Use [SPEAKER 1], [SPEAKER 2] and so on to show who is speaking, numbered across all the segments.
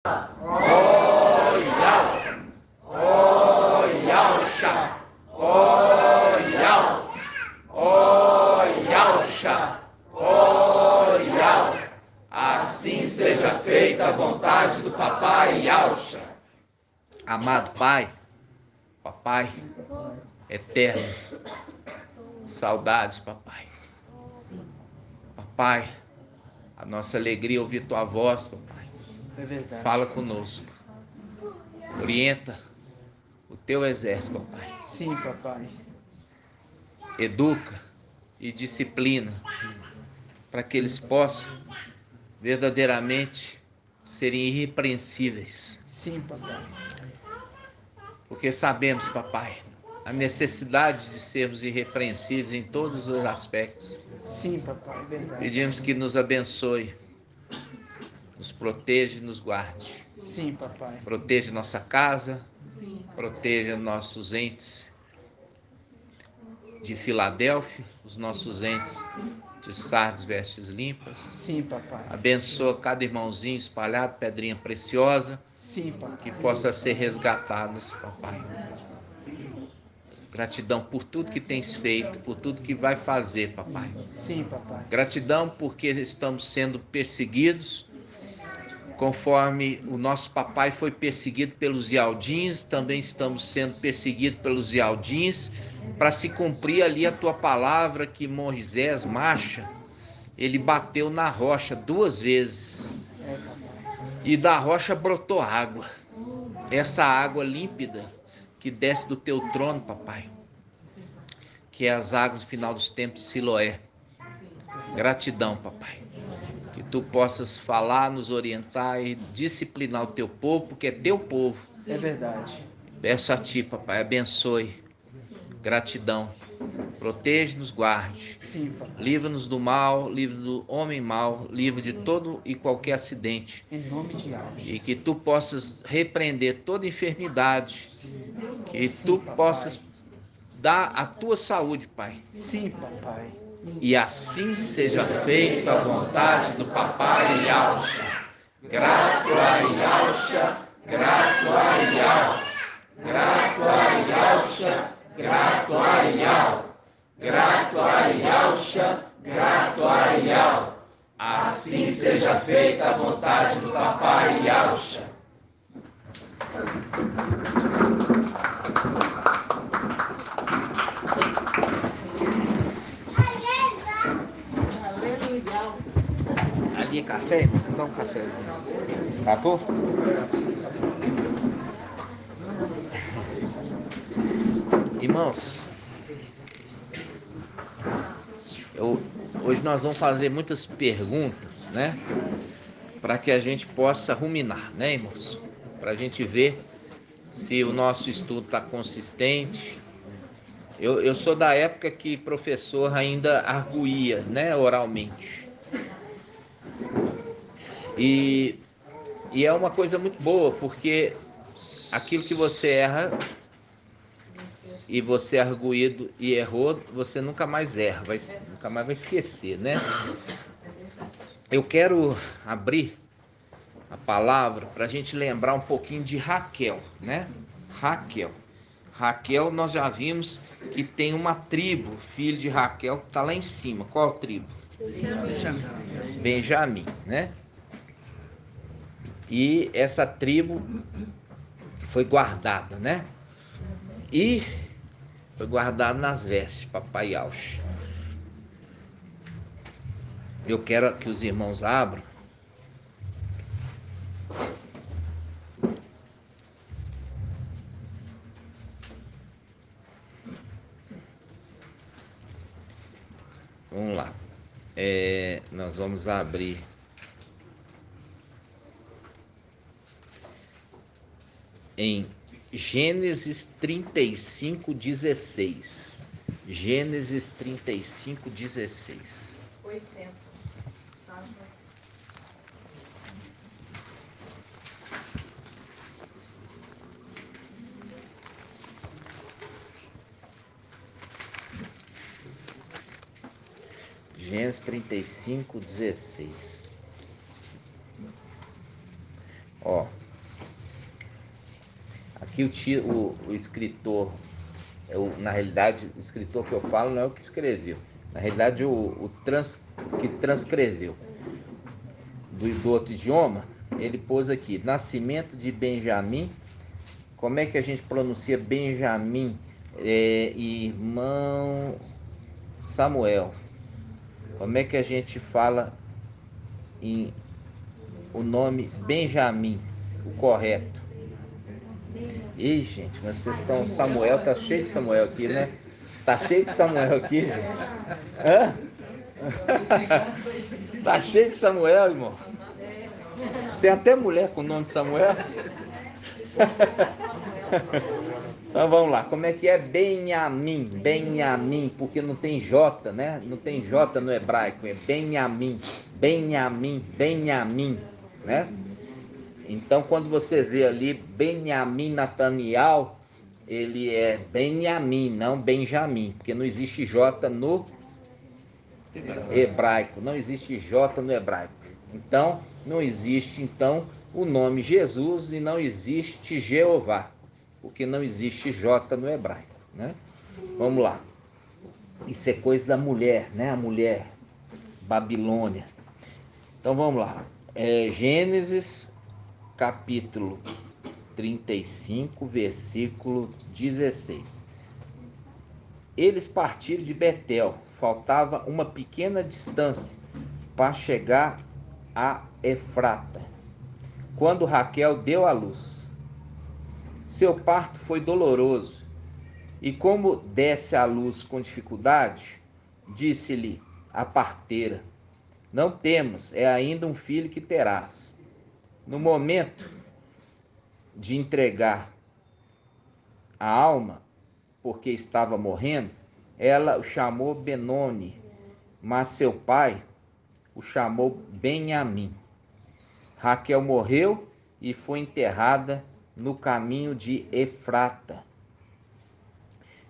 [SPEAKER 1] Oyal, oyalxa, oyal, oyalxa, oyal. Assim seja feita a vontade do Papai Yalxa. Amado Pai, Papai eterno, saudades, Papai. Papai, a nossa alegria é ouvir Tua voz, Papai.
[SPEAKER 2] É verdade.
[SPEAKER 1] Fala conosco. Orienta o Teu exército, Papai.
[SPEAKER 2] Sim, Papai.
[SPEAKER 1] Educa e disciplina para que eles possam verdadeiramente serem irrepreensíveis.
[SPEAKER 2] Sim, Papai.
[SPEAKER 1] Porque sabemos, Papai, a necessidade de sermos irrepreensíveis em todos os aspectos.
[SPEAKER 2] Sim, Papai, é verdade.
[SPEAKER 1] Pedimos que nos abençoe, nos proteja e nos guarde.
[SPEAKER 2] Sim, Papai.
[SPEAKER 1] Proteja nossa casa, proteja nossos entes de Filadélfia, os nossos entes de Sardes, vestes limpas.
[SPEAKER 2] Sim, Papai.
[SPEAKER 1] Abençoa cada irmãozinho espalhado, pedrinha preciosa,
[SPEAKER 2] Sim, Papai.
[SPEAKER 1] que possa ser resgatados, Papai. Gratidão por tudo que tens feito, por tudo que vai fazer, Papai.
[SPEAKER 2] Sim, Papai.
[SPEAKER 1] Gratidão porque estamos sendo perseguidos, conforme o nosso papai foi perseguido pelos Ialdins, também estamos sendo perseguidos pelos Ialdins, para se cumprir ali a tua palavra que Moisés marcha, ele bateu na rocha 2 vezes, e da rocha brotou água, essa água límpida que desce do teu trono, papai, que é as águas do final dos tempos de Siloé. Gratidão, papai, que tu possas falar, nos orientar e disciplinar o teu povo, porque é teu povo.
[SPEAKER 2] É verdade.
[SPEAKER 1] Peço a ti, papai, abençoe. Gratidão. Proteja-nos, guarde.
[SPEAKER 2] Sim, Papai.
[SPEAKER 1] Livra-nos do mal, livra do homem mau, livra de todo e qualquer acidente.
[SPEAKER 2] Em nome de Jesus.
[SPEAKER 1] E que tu possas repreender toda enfermidade. Que
[SPEAKER 2] Sim,
[SPEAKER 1] tu
[SPEAKER 2] Papai.
[SPEAKER 1] possas dar a tua saúde, Pai.
[SPEAKER 2] Sim, Papai.
[SPEAKER 1] E assim seja feita a vontade do Papai Yalxa. Grato a Yalxa, grato a Yalxa, grato a Yalxa, grato a Yal, grato a Yalxa, grato a Yal. Assim seja feita a vontade do Papai Yalxa. Ali é café? Vou dar um cafezinho. Acabou? Irmãos, hoje nós vamos fazer muitas perguntas, né? Para que a gente possa ruminar, né, irmãos? Para a gente ver se o nosso estudo está consistente. Eu sou da época que professor ainda arguía, né, oralmente. E é uma coisa muito boa, porque aquilo que você erra e você é arguído e errou, você nunca mais erra, nunca mais vai esquecer, né? Eu quero abrir a palavra para a gente lembrar um pouquinho de Raquel, né? Raquel, nós já vimos que tem uma tribo, filho de Raquel, que está lá em cima. Qual tribo? Benjamim, né? E essa tribo foi guardada, né? E foi guardada nas vestes, Papai Yalxa. Eu quero que os irmãos abram. Vamos lá. Nós vamos abrir em Gênesis 35:16. Gênesis 35:16.
[SPEAKER 3] 80.
[SPEAKER 1] Gênesis 35:16. Ó. aqui o escritor, na realidade, o escritor que eu falo não é o que escreveu. Na realidade, que transcreveu do outro idioma, ele pôs aqui, nascimento de Benjamim. Como é que a gente pronuncia Benjamim? Irmão Samuel. Como é que a gente fala o nome Benjamim, o correto? Ih, gente, mas vocês estão... Samuel, tá cheio de Samuel aqui, né? Tá cheio de Samuel aqui, gente. Hã? Tá cheio de Samuel, irmão. Tem até mulher com o nome de Samuel. Então vamos lá, como é que é Benjamim? Benjamim, porque não tem J, né? Não tem J no hebraico, é Benjamim, Benjamim, Benjamim, né? Então quando você vê ali Benjamim Nataniel, ele é Benjamim, não Benjamim, porque não existe J no hebraico, não existe J no hebraico. Então não existe o nome Jesus e não existe Jeová, porque não existe J no hebraico, né? Vamos lá. Isso é coisa da mulher, né? A mulher, Babilônia. Então vamos lá. Gênesis, capítulo 35, versículo 16. Eles partiram de Betel. Faltava uma pequena distância para chegar a Efrata, quando Raquel deu à luz. Seu parto foi doloroso, e como desse à luz com dificuldade, disse-lhe a parteira: não temas, é ainda um filho que terás. No momento de entregar a alma, porque estava morrendo, ela o chamou Benoni, mas seu pai o chamou Benjamim. Raquel morreu e foi enterrada no caminho de Efrata.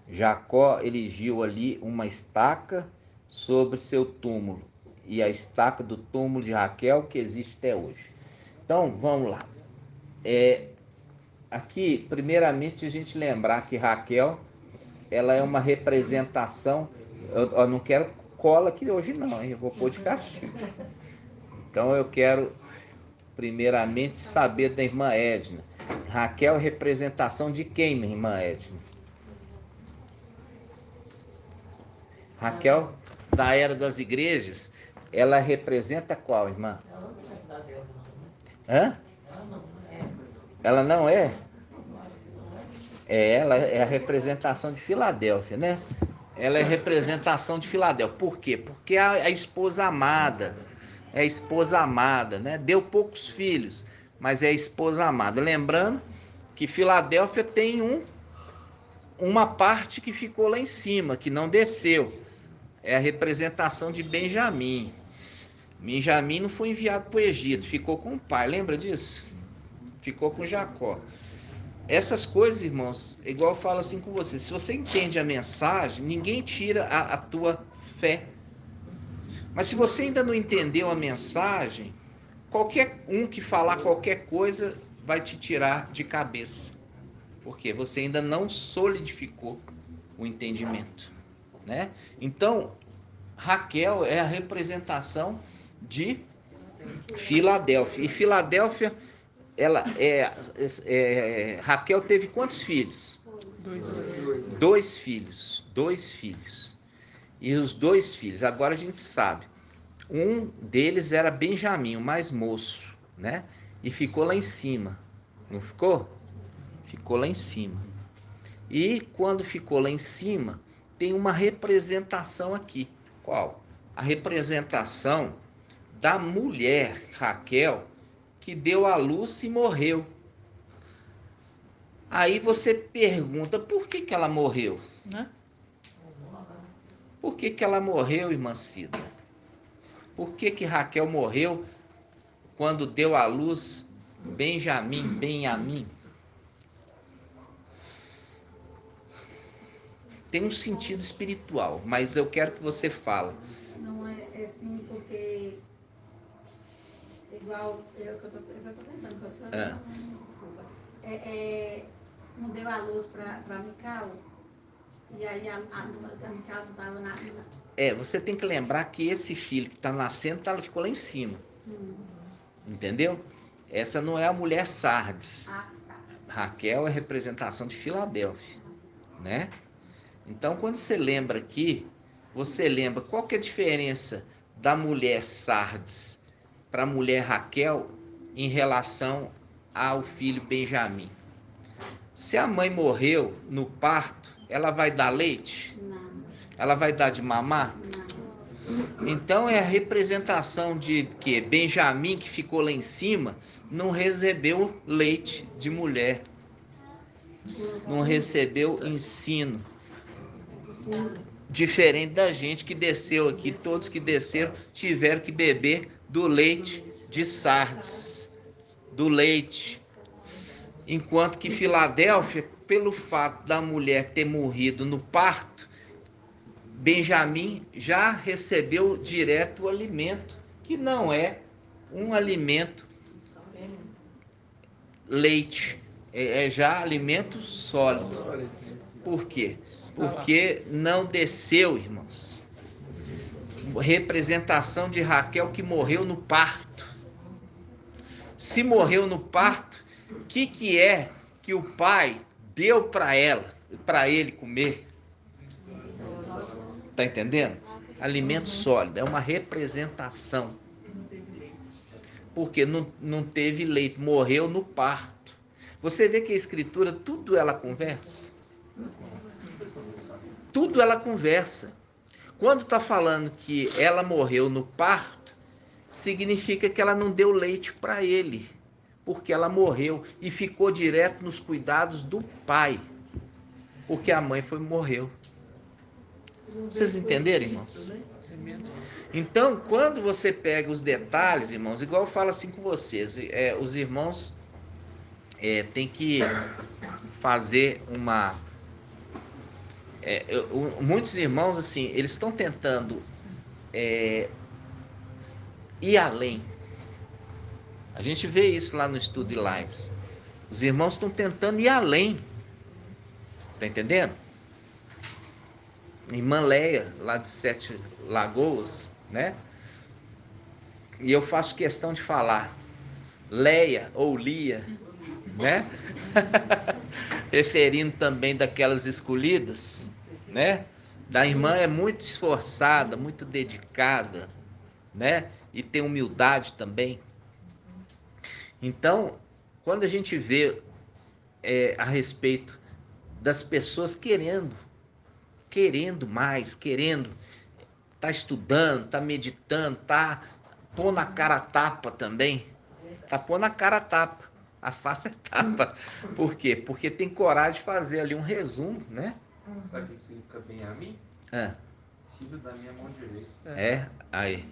[SPEAKER 1] Jacó erigiu ali uma estaca sobre seu túmulo, e a estaca do túmulo de Raquel que existe até hoje. Então vamos lá. Aqui, primeiramente, a gente lembrar que Raquel, ela é uma representação. Eu não quero cola aqui hoje não, hein? Eu vou pôr de castigo. Então eu quero primeiramente saber da irmã Edna. Raquel é representação de quem, minha irmã Edna? Raquel, da era das igrejas, ela representa qual, irmã? Hã? Ela não é? Ela é a representação de Filadélfia, né? Ela é representação de Filadélfia. Por quê? Porque a esposa amada, é a esposa amada, né? Deu poucos filhos, mas é a esposa amada. Lembrando que Filadélfia tem uma parte que ficou lá em cima, que não desceu. É a representação de Benjamim. Benjamim não foi enviado para o Egito, ficou com o pai, lembra disso? Ficou com Jacó. Essas coisas, irmãos, igual eu falo assim com você, se você entende a mensagem, ninguém tira a tua fé. Mas se você ainda não entendeu a mensagem, qualquer um que falar qualquer coisa vai te tirar de cabeça. Porque você ainda não solidificou o entendimento, né? Então, Raquel é a representação de Filadélfia. E Filadélfia, Raquel teve quantos filhos? Dois filhos. Dois filhos. E os dois filhos, agora a gente sabe. Um deles era Benjamim, o mais moço, né? E ficou lá em cima. Não ficou? Ficou lá em cima. E quando ficou lá em cima, tem uma representação aqui. Qual? A representação da mulher Raquel, que deu à luz e morreu. Aí você pergunta, por que ela morreu? Né? Por que ela morreu, irmã Cida? Por que Raquel morreu quando deu à luz Benjamim? Tem um sentido espiritual, mas eu quero que você fale.
[SPEAKER 3] Não é assim, porque igual eu tô pensando, professor, desculpa. não deu a luz para Mical. E aí a Mical não estava na.
[SPEAKER 1] Você tem que lembrar que esse filho que está nascendo ficou lá em cima. Entendeu? Essa não é a mulher Sardes.
[SPEAKER 3] Ah, tá.
[SPEAKER 1] Raquel é representação de Filadélfia, né? Então, quando você lembra aqui, você lembra qual que é a diferença da mulher Sardes para a mulher Raquel em relação ao filho Benjamim. Se a mãe morreu no parto, ela vai dar leite?
[SPEAKER 3] Não,
[SPEAKER 1] Ela vai dar de mamar?
[SPEAKER 3] não.
[SPEAKER 1] Então é a representação de que Benjamim, que ficou lá em cima, não recebeu leite de mulher, não recebeu ensino. Diferente da gente que desceu aqui, todos que desceram tiveram que beber do leite de Sardes, do leite. Enquanto que Filadélfia, pelo fato da mulher ter morrido no parto, Benjamim já recebeu direto o alimento, que não é um alimento leite, é já alimento sólido. Por quê? Porque não desceu, irmãos. Representação de Raquel que morreu no parto. Se morreu no parto, o que é que o pai deu para ela, para ele comer? Tá entendendo? Alimento sólido, é uma representação. Porque não teve leite, morreu no parto. Você vê que a escritura, tudo ela conversa. Tudo ela conversa. Quando está falando que ela morreu no parto, significa que ela não deu leite para ele, porque ela morreu e ficou direto nos cuidados do pai, porque a mãe morreu. Vocês entenderam, irmãos? Então, quando você pega os detalhes, irmãos, igual eu falo assim com vocês, os irmãos têm que fazer uma... muitos irmãos, assim, eles estão tentando ir além. A gente vê isso lá no estudo de lives. Os irmãos estão tentando ir além. Tá entendendo? Irmã Leia, lá de Sete Lagoas, né? E eu faço questão de falar Leia ou Lia, né? Referindo também daquelas escolhidas, né? Da irmã é muito esforçada, muito dedicada, né? E tem humildade também. Então, quando a gente vê a respeito das pessoas querendo mais, querendo tá estudando, tá meditando, tá pondo a cara a tapa também, tá pondo a cara a tapa, a face é tapa. Por quê? Porque tem coragem de fazer ali um resumo, né?
[SPEAKER 4] Sabe o que significa Benjamim? Filho da minha mão direita.
[SPEAKER 1] Aí.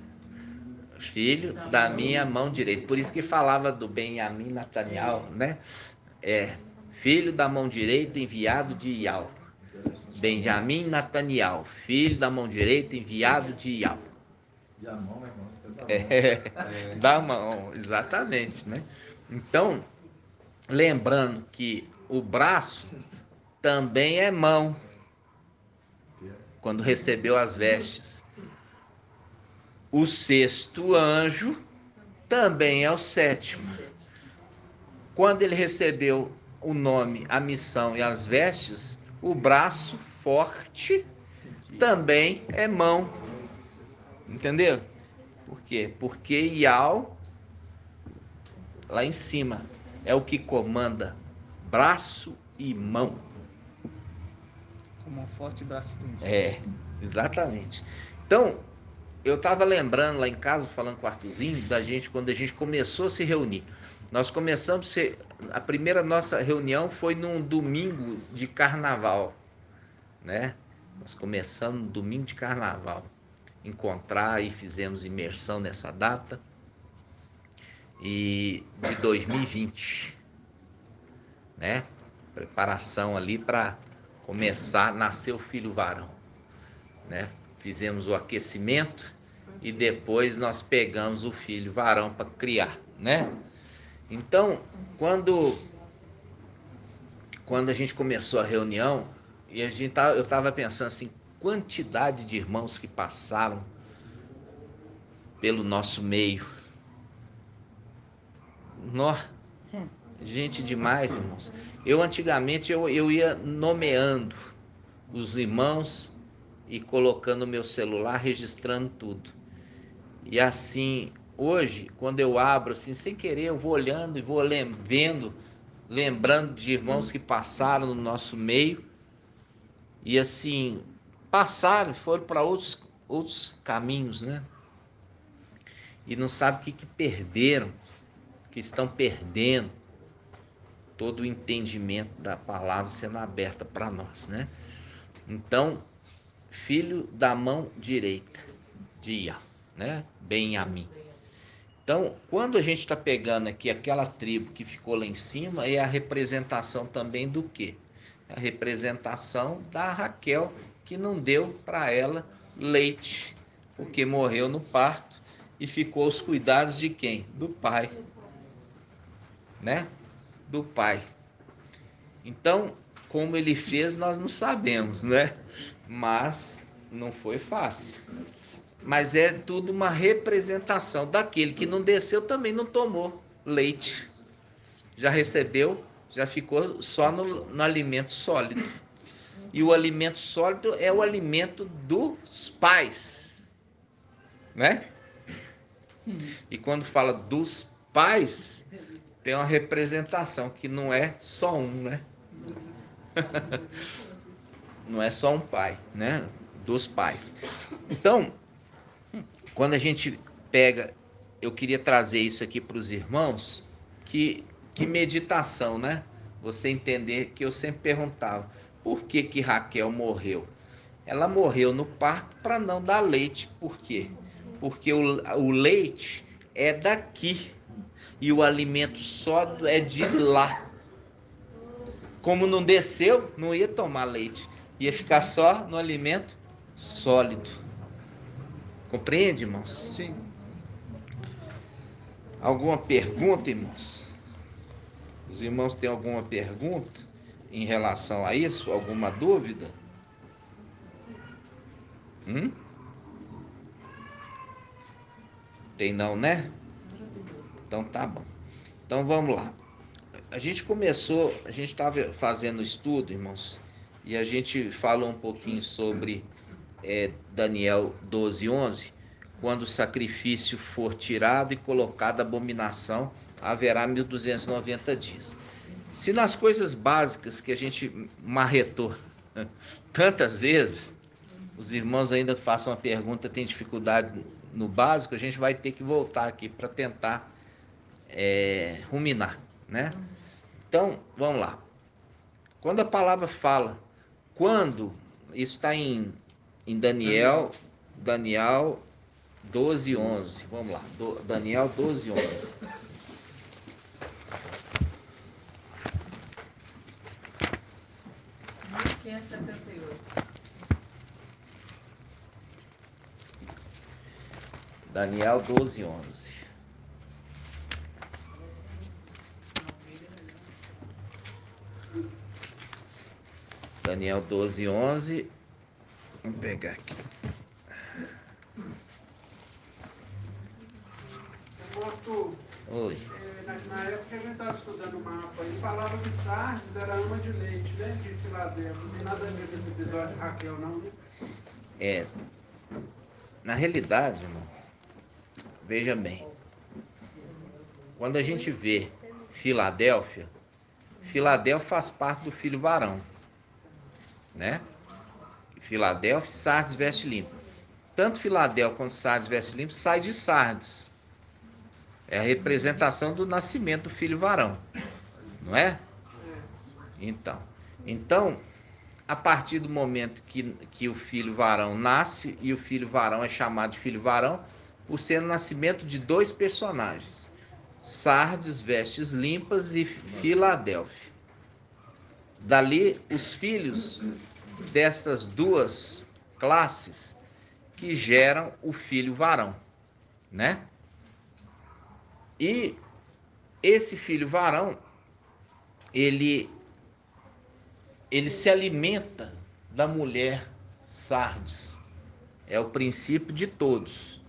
[SPEAKER 1] Filho da minha mão direita. Por isso que falava do Benjamim Nataniel, né? Filho da mão direita, enviado de Iau. Benjamim Nataniel, filho da mão direita, enviado de Iau.
[SPEAKER 4] E a mão, irmão?
[SPEAKER 1] Da mão, exatamente, né? Então, lembrando que o braço também é mão, quando recebeu as vestes. O sexto anjo também é o sétimo. Quando ele recebeu o nome, a missão e as vestes, o braço forte também é mão. Entendeu? Por quê? Porque Iau, lá em cima, é o que comanda braço e mão.
[SPEAKER 2] Como um forte braço estendido.
[SPEAKER 1] Exatamente. Então, eu estava lembrando lá em casa, falando com o Arthurzinho, da gente, quando a gente começou a se reunir. Nós começamos, a primeira nossa reunião foi num domingo de carnaval, né? Nós começamos no domingo de carnaval. Encontrar e fizemos imersão nessa data. E de 2020, né? Preparação ali para começar a nascer o filho varão, né? Fizemos o aquecimento e depois nós pegamos o filho varão para criar, né? Então, quando quando a gente começou a reunião, e eu estava pensando assim, quantidade de irmãos que passaram pelo nosso meio. Gente demais, irmãos. Antigamente eu ia nomeando os irmãos e colocando no meu celular, registrando tudo. E assim, hoje, quando eu abro, assim, sem querer, eu vou olhando e vou vendo, lembrando de irmãos que passaram no nosso meio e assim, passaram, foram para outros caminhos, né? E não sabe o que perderam, que estão perdendo todo o entendimento da palavra sendo aberta para nós, né? Então, filho da mão direita de Iá, né? Benjamim. Então, quando a gente está pegando aqui aquela tribo que ficou lá em cima, é a representação também do quê? A representação da Raquel, que não deu para ela leite, porque morreu no parto e ficou aos cuidados de quem? Do pai, né? Do pai. Então, como ele fez, nós não sabemos, né? Mas não foi fácil. Mas é tudo uma representação daquele que não desceu, também não tomou leite. Já recebeu, já ficou só no alimento sólido. E o alimento sólido é o alimento dos pais, né? E quando fala dos pais, tem uma representação que não é só um, né? Não é só um pai, né? Dos pais. Então, quando a gente pega, eu queria trazer isso aqui para os irmãos, que meditação, né? Você entender que eu sempre perguntava, por que Raquel morreu? Ela morreu no parto para não dar leite. Por quê? Porque o leite é daqui e o alimento sólido é de lá. Como não desceu, não ia tomar leite, ia ficar só no alimento sólido. Compreende, irmãos?
[SPEAKER 2] Sim.
[SPEAKER 1] Alguma pergunta, irmãos? Os irmãos têm alguma pergunta em relação a isso? Alguma dúvida? Tem não, né? Então tá bom. Então vamos lá. A gente estava fazendo estudo, irmãos, e a gente falou um pouquinho sobre Daniel 12:11, quando o sacrifício for tirado e colocado, a abominação, haverá 1290 dias. Se nas coisas básicas que a gente marretou tantas vezes, os irmãos ainda façam uma pergunta, tem dificuldade no básico, a gente vai ter que voltar aqui para tentar ruminar, né? Então, vamos lá. Quando a palavra fala, isso está em Daniel 12:11. Vamos lá, Daniel 12:11. Daniel 12:11. Daniel 12:11. Vamos pegar aqui. Oi.
[SPEAKER 5] Na época que a gente estava estudando o mapa, ele falava que Sardes era ama de leite, né? De Filadélfia. Não tem nada a ver com esse episódio de Raquel, não, né?
[SPEAKER 1] Na realidade, irmão, veja bem. Quando a gente vê Filadélfia faz parte do filho varão, né? Filadélfia, Sardes, veste limpo. Tanto Filadélfia quanto Sardes, veste limpo, sai de Sardes. É a representação do nascimento do filho varão, não é? Então, a partir do momento que o filho varão nasce, e o filho varão é chamado de filho varão, por ser o nascimento de dois personagens, Sardes, vestes limpas, e Filadélfia. Dali, os filhos dessas duas classes que geram o filho varão, né? E esse filho varão, ele ele se alimenta da mulher Sardes. É o princípio de todos.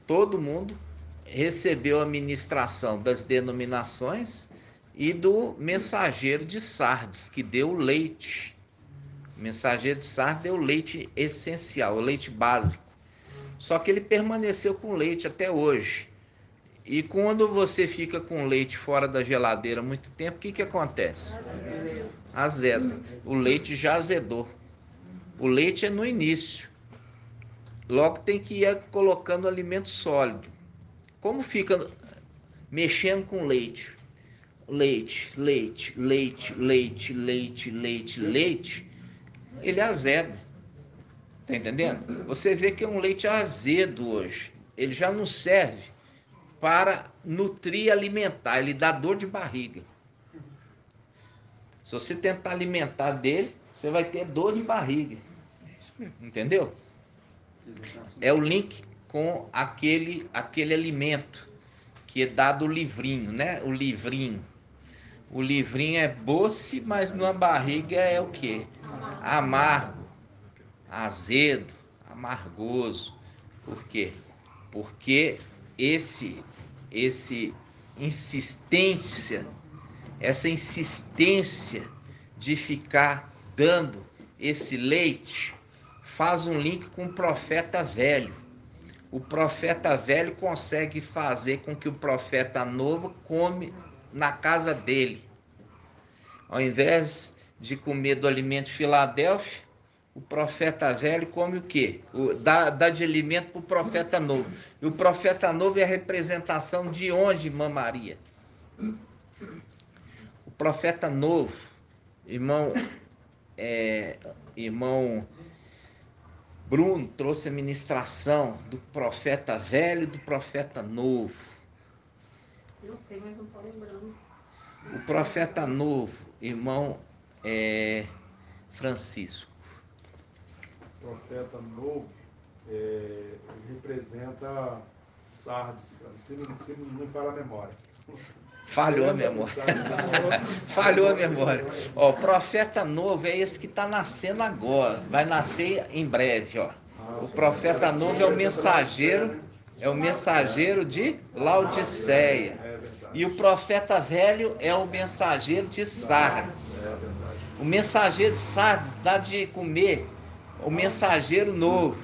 [SPEAKER 1] Todo mundo recebeu a ministração das denominações e do mensageiro de Sardes, que deu o leite. O mensageiro de Sardes deu o leite essencial, o leite básico. Só que ele permaneceu com leite até hoje. E quando você fica com leite fora da geladeira muito tempo, o que acontece? Azeda. O leite já azedou. O leite é no início. Logo tem que ir colocando alimento sólido. Como fica mexendo com leite? Leite, leite, leite, leite, leite, leite, leite, ele azeda. Tá entendendo? Você vê que é um leite azedo hoje. Ele já não serve para nutrir e alimentar. Ele dá dor de barriga. Se você tentar alimentar dele, você vai ter dor de barriga. Entendeu? É o link com aquele alimento que é dado o livrinho, né? O livrinho. O livrinho é doce, mas na barriga é o quê? Amargo, azedo, amargoso. Por quê? Porque essa insistência de ficar dando esse leite faz um link com o profeta velho. O profeta velho consegue fazer com que o profeta novo come na casa dele. Ao invés de comer do alimento Filadélfia, o profeta velho come o quê? Dá de alimento para o profeta novo. E o profeta novo é a representação de onde, irmã Maria? O profeta novo, irmão Bruno trouxe a ministração do profeta velho e do profeta novo.
[SPEAKER 3] Eu sei, mas não estou lembrando.
[SPEAKER 1] O profeta novo, irmão Francisco.
[SPEAKER 6] O profeta novo representa Sardes, se não me falha a memória.
[SPEAKER 1] Falhou a memória. Falhou a memória. Ó, o profeta novo é esse que está nascendo agora. Vai nascer em breve, ó. O profeta novo é o mensageiro de Laodiceia. E o profeta velho é o mensageiro de Sardes. O mensageiro de Sardes dá de comer o mensageiro novo.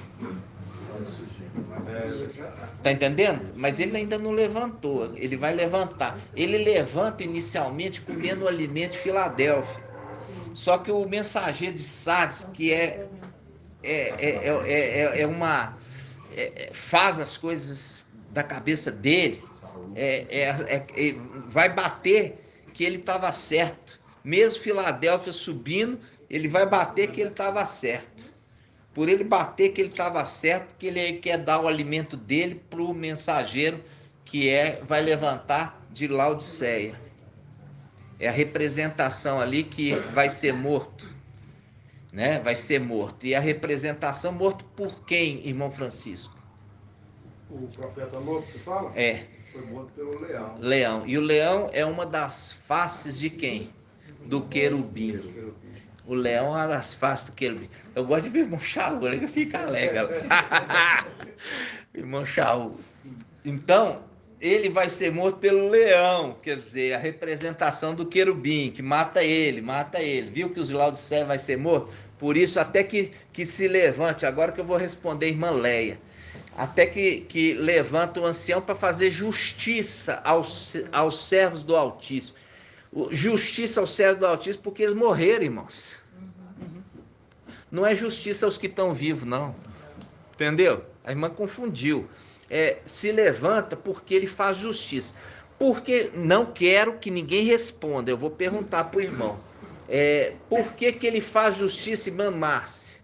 [SPEAKER 1] Tá entendendo? Mas ele ainda não levantou. Ele vai levantar. Ele levanta inicialmente comendo o alimento de Filadélfia. Só que o mensageiro de Sardes, que faz as coisas da cabeça dele, vai bater que ele estava certo. Mesmo Filadélfia subindo, ele vai bater que ele estava certo. Por ele bater que ele estava certo, que ele quer dar o alimento dele para o mensageiro que vai levantar de Laodiceia. É a representação ali que vai ser morto, né? Vai ser morto. E a representação morto por quem, irmão Francisco?
[SPEAKER 6] O profeta novo que fala? Foi morto pelo leão.
[SPEAKER 1] Leão. E o leão é uma das faces de quem? Do querubim. O leão é uma das faces do querubim. Eu gosto de ver o irmão Shaul, ele fica alegre. Irmão Shaul. Então, ele vai ser morto pelo leão, quer dizer, a representação do querubim, que mata ele. Viu que os Laodiceia vai ser morto? Por isso, até que se levante, agora que eu vou responder a irmã Leia, até que levanta o ancião para fazer justiça aos servos do Altíssimo. Justiça aos servos do Altíssimo porque eles morreram, irmãos. Não é justiça aos que estão vivos, não. Entendeu? A irmã confundiu. Se levanta porque ele faz justiça. Porque não quero que ninguém responda. Eu vou perguntar para o irmão. Por que ele faz justiça, irmã Márcia?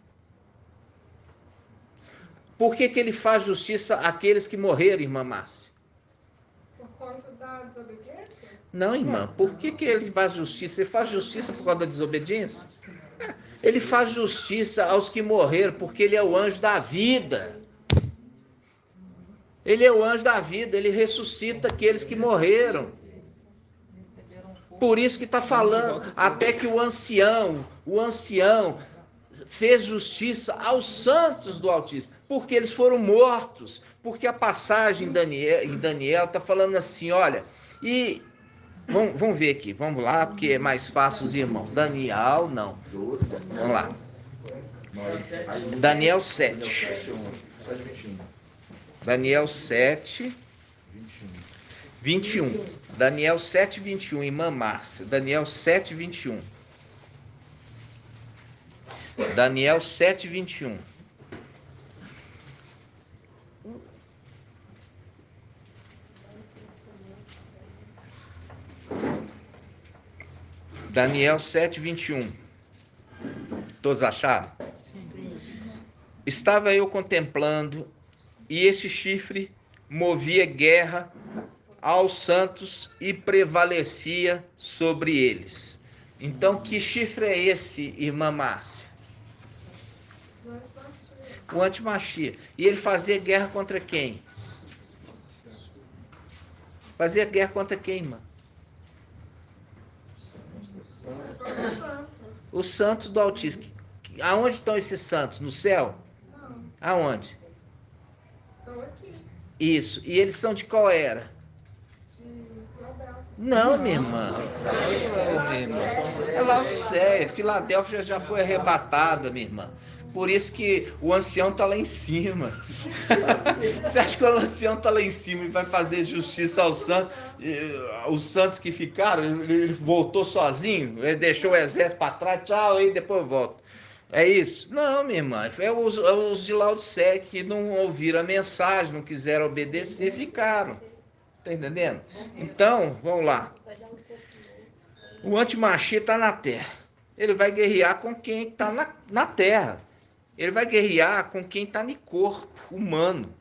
[SPEAKER 1] Por que ele faz justiça àqueles que morreram, irmã Márcia?
[SPEAKER 3] Por conta da desobediência?
[SPEAKER 1] Não, irmã. Por que ele faz justiça? Ele faz justiça por causa da desobediência? Ele faz justiça aos que morreram, porque ele é o anjo da vida. Ele é o anjo da vida, ele ressuscita aqueles que morreram. Por isso que está falando, até que o ancião fez justiça aos santos do Altíssimo, porque eles foram mortos. Porque a passagem em Daniel está falando assim, olha, e vamos ver aqui, vamos lá, porque é mais fácil os irmãos. Daniel, não. Vamos lá. Daniel 7. Daniel 7, 21. Daniel 7, 21, irmã Márcia. Daniel 7, 21. Daniel 7, 21. Daniel 7, 21. Todos acharam? Estava eu contemplando, e este chifre movia guerra aos santos e prevalecia sobre eles. Então, que chifre é esse, irmã Márcia? O antimachia. E ele fazia guerra contra quem? Fazia guerra contra quem, irmã? Os santos do Altíssimo. Aonde estão esses santos? No céu? Aonde?
[SPEAKER 3] Estão aqui.
[SPEAKER 1] Isso. E eles são de qual era? Não, minha irmã. É Laodiceia. Filadélfia já foi arrebatada, minha irmã. Por isso que o ancião está lá em cima. Você acha que o ancião está lá em cima e vai fazer justiça aos santos? Os santos que ficaram, ele voltou sozinho, ele deixou o exército para trás, tchau, e depois volta. É isso? Não, minha irmã. É os de Laodiceia que não ouviram a mensagem, não quiseram obedecer, ficaram. Tá entendendo? Então, vamos lá. O antimachia está na terra. Ele vai guerrear com quem está na terra. Ele vai guerrear com quem está no corpo humano.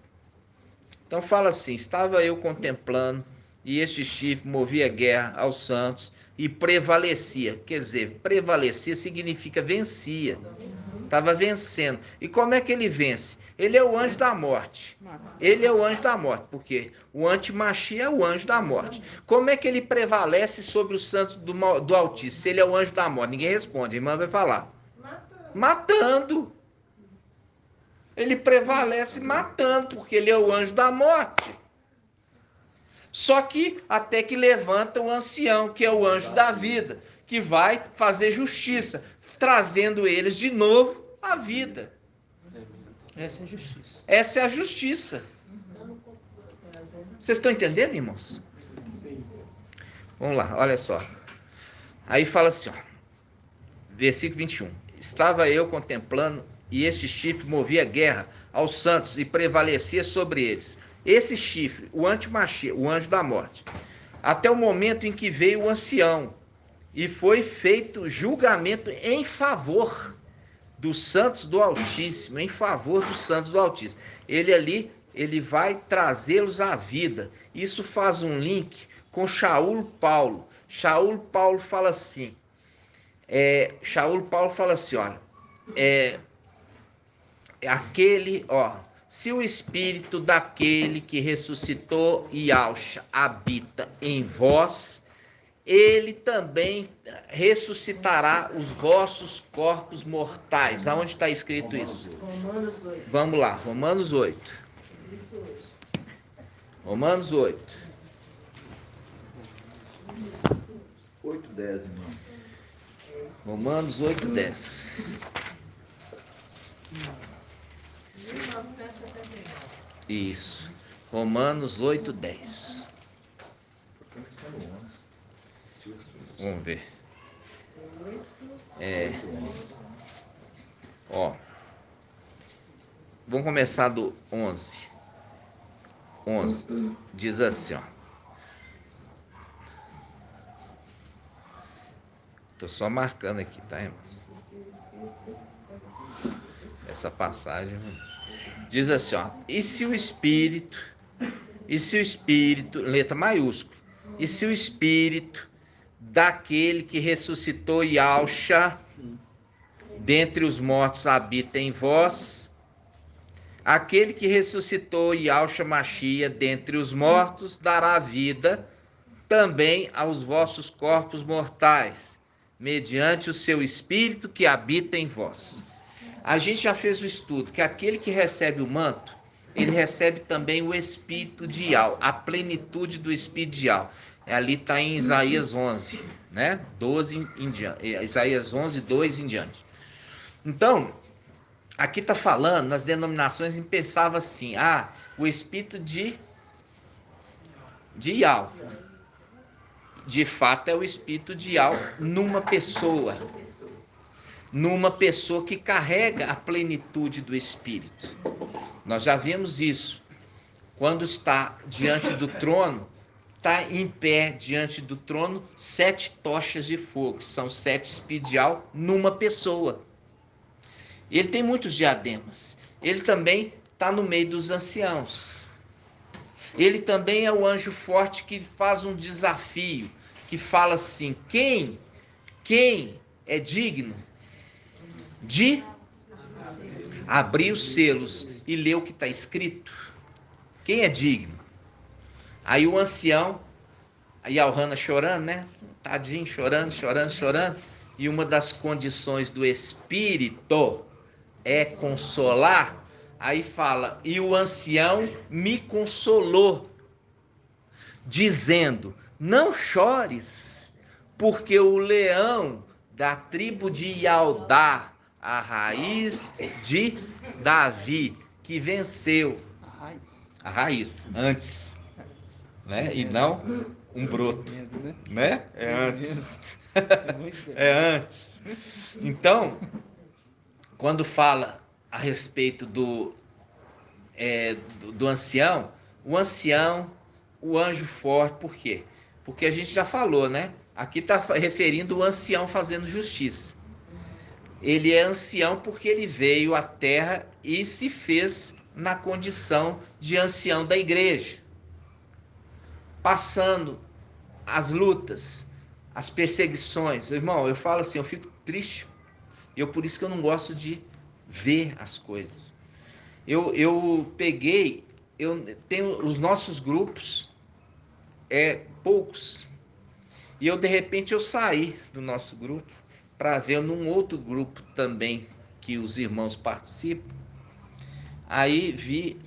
[SPEAKER 1] Então fala assim, estava eu contemplando, e este chifre movia guerra aos santos e prevalecia. Quer dizer, prevalecia significa vencia. Estava vencendo. E como é que ele vence? Ele é o anjo da morte. Ele é o anjo da morte, porque o antimachia é o anjo da morte. Como é que ele prevalece sobre os santos do Altíssimo? Se ele é o anjo da morte? Ninguém responde, a irmã vai falar. Matando. Ele prevalece matando, porque ele é o anjo da morte. Só que até que levanta o ancião, que é o anjo da vida, que vai fazer justiça, trazendo eles de novo à vida.
[SPEAKER 2] Essa é a justiça.
[SPEAKER 1] Essa é a justiça. Vocês estão entendendo, irmãos? Vamos lá, olha só. Aí fala assim, ó, versículo 21. Estava eu contemplando, e este chifre movia guerra aos santos e prevalecia sobre eles. Esse chifre, o antimachia, o anjo da morte, até o momento em que veio o ancião e foi feito julgamento em favor dos santos do Altíssimo, em favor dos santos do Altíssimo. Ele vai trazê-los à vida. Isso faz um link com Shaul Paulo. Shaul Paulo fala assim, olha, se o espírito daquele que ressuscitou Yahshua habita em vós, ele também ressuscitará os vossos corpos mortais. Aonde está escrito isso?
[SPEAKER 3] Romanos 8.
[SPEAKER 1] Vamos lá, Romanos 8. Romanos 8.
[SPEAKER 6] 8:10, irmão.
[SPEAKER 1] Romanos 8:10.
[SPEAKER 3] 1979.
[SPEAKER 1] Isso. Romanos 8:10. Vamos ver. Vamos começar do 11. 11. Diz assim, ó. Tô só marcando aqui, tá, irmãos? Essa passagem diz assim, ó. E se o Espírito, letra maiúscula, e se o Espírito daquele que ressuscitou Yahshua dentre os mortos habita em vós, aquele que ressuscitou Yahshua Mashiach dentre os mortos dará vida também aos vossos corpos mortais, mediante o seu Espírito que habita em vós. A gente já fez o estudo que aquele que recebe o manto, ele recebe também o Espírito de Ial, a plenitude do Espírito de Ial. Ali está em Isaías 11, né? 12 em diante. Isaías 11, 2 em diante. Então, aqui está falando, nas denominações, e pensava assim, o Espírito de Ial. De fato, é o Espírito de Ial numa pessoa que carrega a plenitude do Espírito. Nós já vimos isso. Quando está diante do trono, está em pé diante do trono 7 tochas de fogo, que são 7 Espíritos de Ial numa pessoa. Ele tem muitos diademas. Ele também está no meio dos anciãos. Ele também é o anjo forte que faz um desafio, que fala assim, quem é digno de abrir os selos e ler o que está escrito? Quem é digno? Aí o ancião, aí a Ohana chorando, né? Tadinho, chorando. E uma das condições do Espírito é consolar. Aí fala, e o ancião me consolou, dizendo, não chores, porque o leão da tribo de Ialdá, a raiz de Davi, que venceu. A raiz, antes. Né? E não um broto. Né? É antes. É antes. Então, quando fala a respeito do ancião, o anjo forte, por quê? Porque a gente já falou, né? Aqui está referindo o ancião fazendo justiça. Ele é ancião porque ele veio à terra e se fez na condição de ancião da igreja, passando as lutas, as perseguições. Irmão, eu falo assim, eu fico triste. Por isso que eu não gosto de ver as coisas. Eu tenho os nossos grupos, poucos. E de repente eu saí do nosso grupo para ver num outro grupo também que os irmãos participam. Aí vi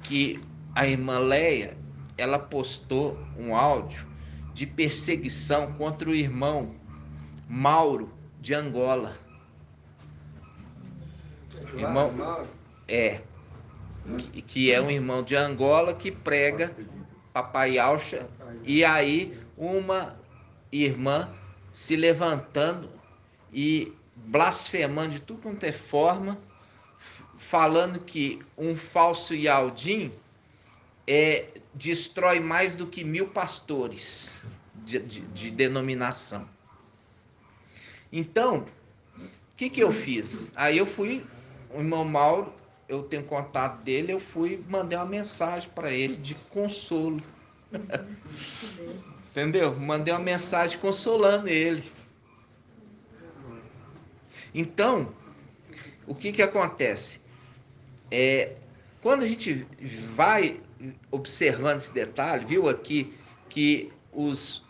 [SPEAKER 1] que a irmã Leia, ela postou um áudio de perseguição contra o irmão Mauro de Angola. Irmão, que é um irmão de Angola que prega Papai Alcha, e aí uma irmã se levantando e blasfemando de tudo quanto é forma, falando que um falso Ialdim destrói mais do que 1000 pastores de denominação. Então, o que eu fiz? Aí eu fui, o irmão Mauro, eu tenho contato dele, eu mandei uma mensagem para ele de consolo. Entendeu? Mandei uma mensagem consolando ele. Então, o que acontece? Quando a gente vai observando esse detalhe, viu aqui que os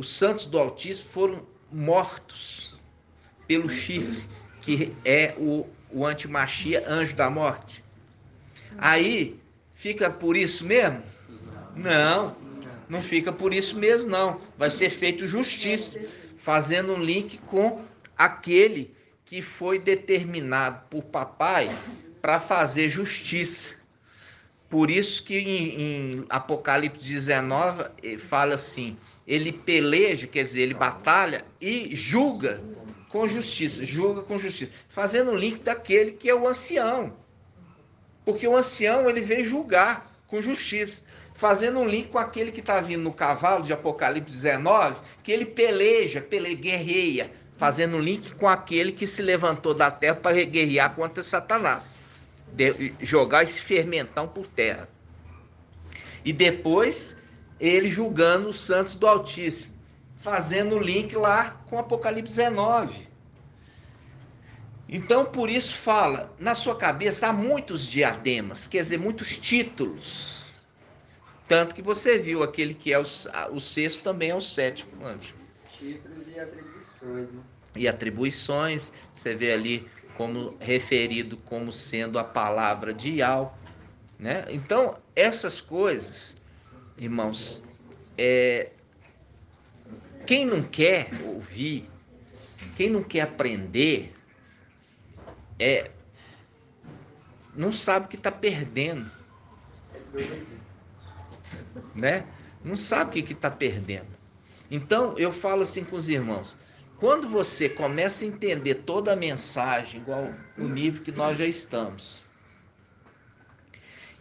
[SPEAKER 1] santos do Altíssimo foram mortos pelo chifre, que é o antimachia, anjo da morte. Aí, fica por isso mesmo? Não fica por isso mesmo, não. Vai ser feito justiça, fazendo um link com aquele que foi determinado por papai para fazer justiça. Por isso que em Apocalipse 19 fala assim, ele peleja, quer dizer, ele batalha e julga com justiça, fazendo o link daquele que é o ancião. Porque o ancião, ele veio julgar com justiça, fazendo um link com aquele que está vindo no cavalo de Apocalipse 19, que ele guerreia, fazendo um link com aquele que se levantou da terra para guerrear contra Satanás, jogar esse fermentão por terra. E depois, ele julgando os santos do Altíssimo, fazendo o link lá com Apocalipse 19. Então, por isso fala, na sua cabeça há muitos diademas, quer dizer, muitos títulos. Tanto que você viu, aquele que é o sexto também é o sétimo anjo.
[SPEAKER 4] Títulos e atribuições, né?
[SPEAKER 1] E atribuições, você vê ali como referido como sendo a palavra de Yahweh, né? Então, essas coisas, irmãos, quem não quer ouvir, quem não quer aprender, não sabe que está perdendo, né? Não sabe o que está perdendo. Então, eu falo assim com os irmãos, quando você começa a entender toda a mensagem, igual o nível que nós já estamos,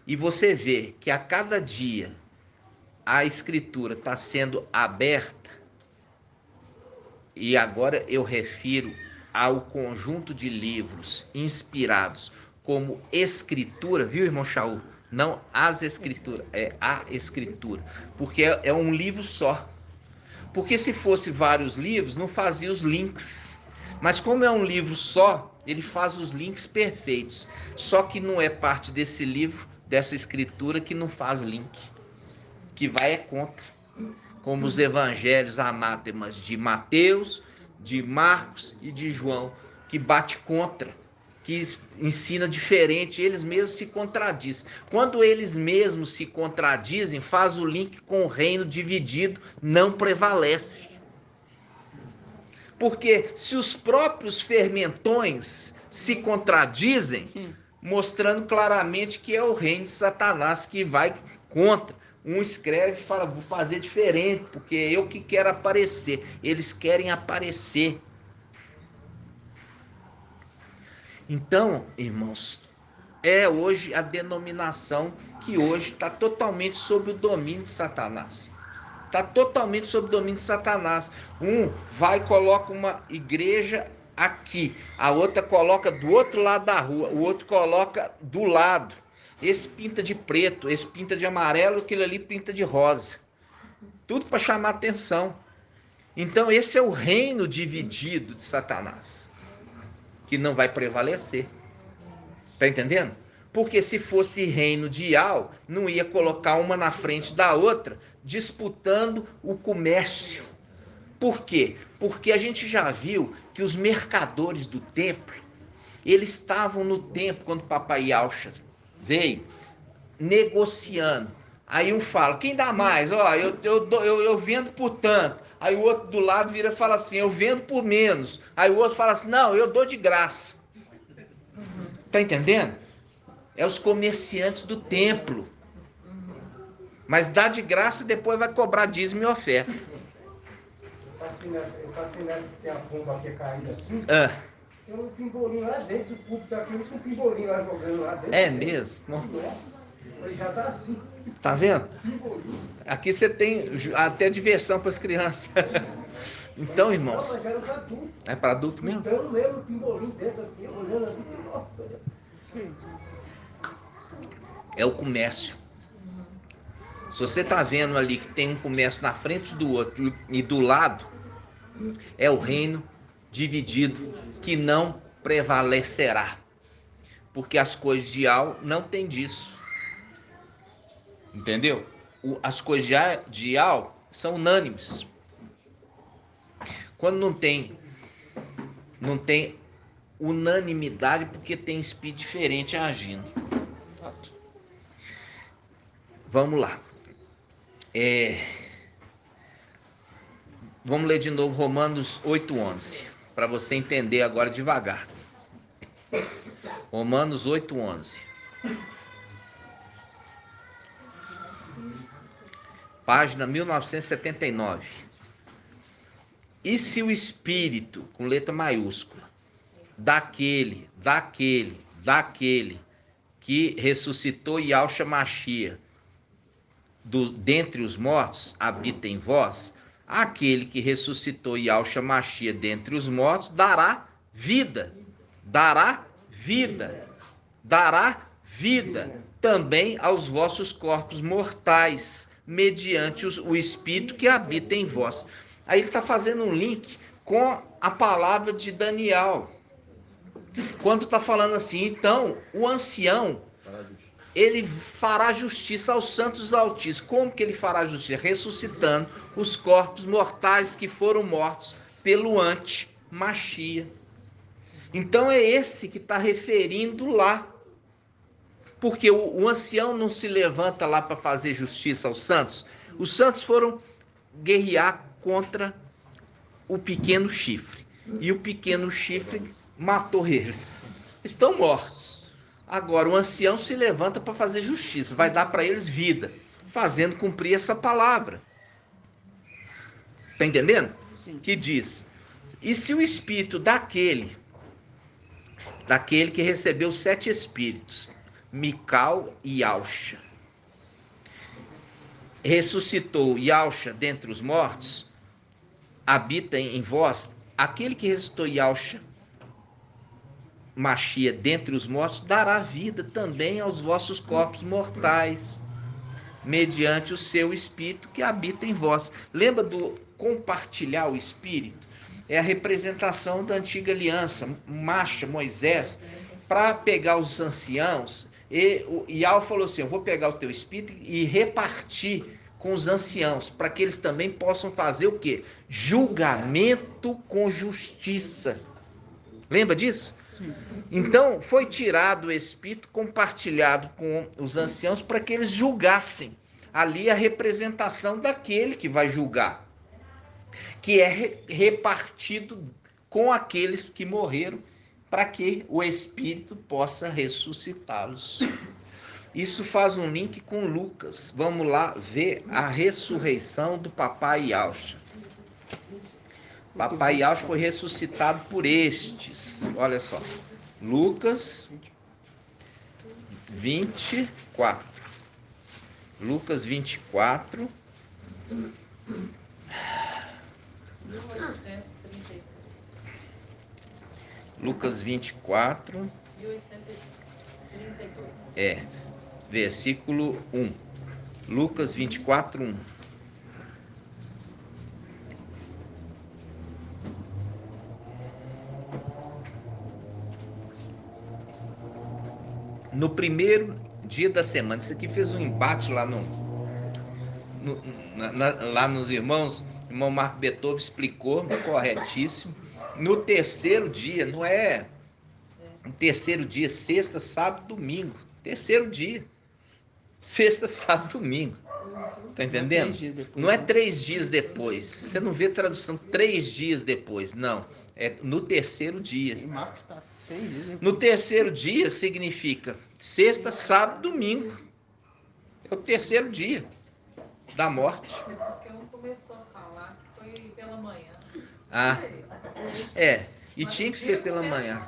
[SPEAKER 1] e você vê que a cada dia a escritura está sendo aberta, e agora eu refiro ao conjunto de livros inspirados como escritura, viu, irmão Shaul? Não as escrituras, é a escritura, porque é um livro só. Porque se fosse vários livros, não fazia os links. Mas como é um livro só, ele faz os links perfeitos. Só que não é parte desse livro, dessa escritura, que não faz link. Que vai contra. Como os evangelhos anátemas de Mateus, de Marcos e de João, que bate contra, que ensina diferente, eles mesmos se contradizem. Quando eles mesmos se contradizem, faz o link com o reino dividido, não prevalece. Porque se os próprios fermentões se contradizem, mostrando claramente que é o reino de Satanás que vai contra. Um escreve e fala, vou fazer diferente, porque é eu que quero aparecer. Eles querem aparecer. Então, irmãos, é hoje a denominação que hoje está totalmente sob o domínio de Satanás. Está totalmente sob o domínio de Satanás. Um vai e coloca uma igreja aqui, a outra coloca do outro lado da rua, o outro coloca do lado. Esse pinta de preto, esse pinta de amarelo, aquele ali pinta de rosa. Tudo para chamar atenção. Então esse é o reino dividido de Satanás, que não vai prevalecer. Tá entendendo? Porque se fosse reino de Yahweh, não ia colocar uma na frente da outra, disputando o comércio. Por quê? Porque a gente já viu que os mercadores do templo, eles estavam no templo, quando o papai Yahshua veio, negociando. Aí um fala, quem dá mais? Ó, eu vendo por tanto. Aí o outro do lado vira e fala assim, eu vendo por menos. Aí o outro fala assim, não, eu dou de graça. Tá entendendo? É os comerciantes do templo. Mas dá de graça e depois vai cobrar dízimo e oferta.
[SPEAKER 6] Eu passei nessa que tem a pomba que é caída assim. Tem um pimbolinho lá dentro do púlpito aqui, um pimbolinho lá jogando lá dentro.
[SPEAKER 1] É mesmo? Nossa.
[SPEAKER 6] Ele já tá assim.
[SPEAKER 1] Tá vendo? Aqui você tem até diversão para as crianças. Então, irmãos.
[SPEAKER 6] Não, mas era para adulto.
[SPEAKER 1] É para adulto mesmo?
[SPEAKER 6] Então mesmo, o pimbolinho dentro assim, olhando assim, nossa.
[SPEAKER 1] É o comércio. Se você tá vendo ali que tem um comércio na frente do outro e do lado, é o reino dividido que não prevalecerá. Porque as coisas de Yahweh não tem disso. Entendeu? As coisas de Yahweh são unânimes. Quando não tem unanimidade, porque tem espírito diferente agindo. Vamos lá. Vamos ler de novo Romanos 8:11, para você entender agora devagar. Romanos 8:11. Página 1979. E se o Espírito, com letra maiúscula, daquele que ressuscitou Yahshua Mashiach dentre os mortos, habita em vós, aquele que ressuscitou Yahshua Mashiach dentre os mortos, dará vida também aos vossos corpos mortais, mediante o Espírito que habita em vós. Aí ele está fazendo um link com a palavra de Daniel, quando está falando assim, então o ancião ele fará justiça aos santos do Altíssimo. Como que ele fará justiça? Ressuscitando os corpos mortais que foram mortos pelo anti-Machia. Então é esse que está referindo lá. Porque o ancião não se levanta lá para fazer justiça aos santos. Os santos foram guerrear contra o pequeno chifre. E o pequeno chifre matou eles. Estão mortos. Agora o ancião se levanta para fazer justiça. Vai dar para eles vida, fazendo cumprir essa palavra. Está entendendo?
[SPEAKER 2] Sim.
[SPEAKER 1] Que diz: e se o espírito daquele que recebeu 7 espíritos, Mical e Yalcha, ressuscitou Yalcha dentre os mortos, habita em vós, aquele que ressuscitou Yalcha, Machia, dentre os mortos, dará vida também aos vossos corpos mortais, mediante o seu espírito que habita em vós. Lembra do compartilhar o espírito? É a representação da antiga aliança, Macha, Moisés, para pegar os anciãos. E Yahweh falou assim: eu vou pegar o teu espírito e repartir com os anciãos, para que eles também possam fazer o quê? Julgamento com justiça. Lembra disso?
[SPEAKER 2] Sim.
[SPEAKER 1] Então foi tirado o espírito, compartilhado com os anciãos, para que eles julgassem. Ali a representação daquele que vai julgar, que é repartido com aqueles que morreram, para que o Espírito possa ressuscitá-los. Isso faz um link com Lucas. Vamos lá ver a ressurreição do papai Yalcha. Papai Yalcha foi ressuscitado por estes. Olha só. Lucas 24. Lucas 24. Lucas 24. Versículo 1. Lucas 24, 1. No primeiro dia da semana, isso aqui fez um embate lá lá nos irmãos. O irmão Marco Beethoven explicou, corretíssimo. No terceiro dia, não é no terceiro dia, sexta, sábado, domingo. Terceiro dia, sexta, sábado, domingo. Tá entendendo? Não é 3 dias depois. Você não vê tradução 3 dias depois. Não, é no terceiro dia. No terceiro dia significa sexta, sábado, domingo. É o terceiro dia da morte.
[SPEAKER 7] Porque um começou a falar que foi pela manhã.
[SPEAKER 1] E tinha que ser pela manhã.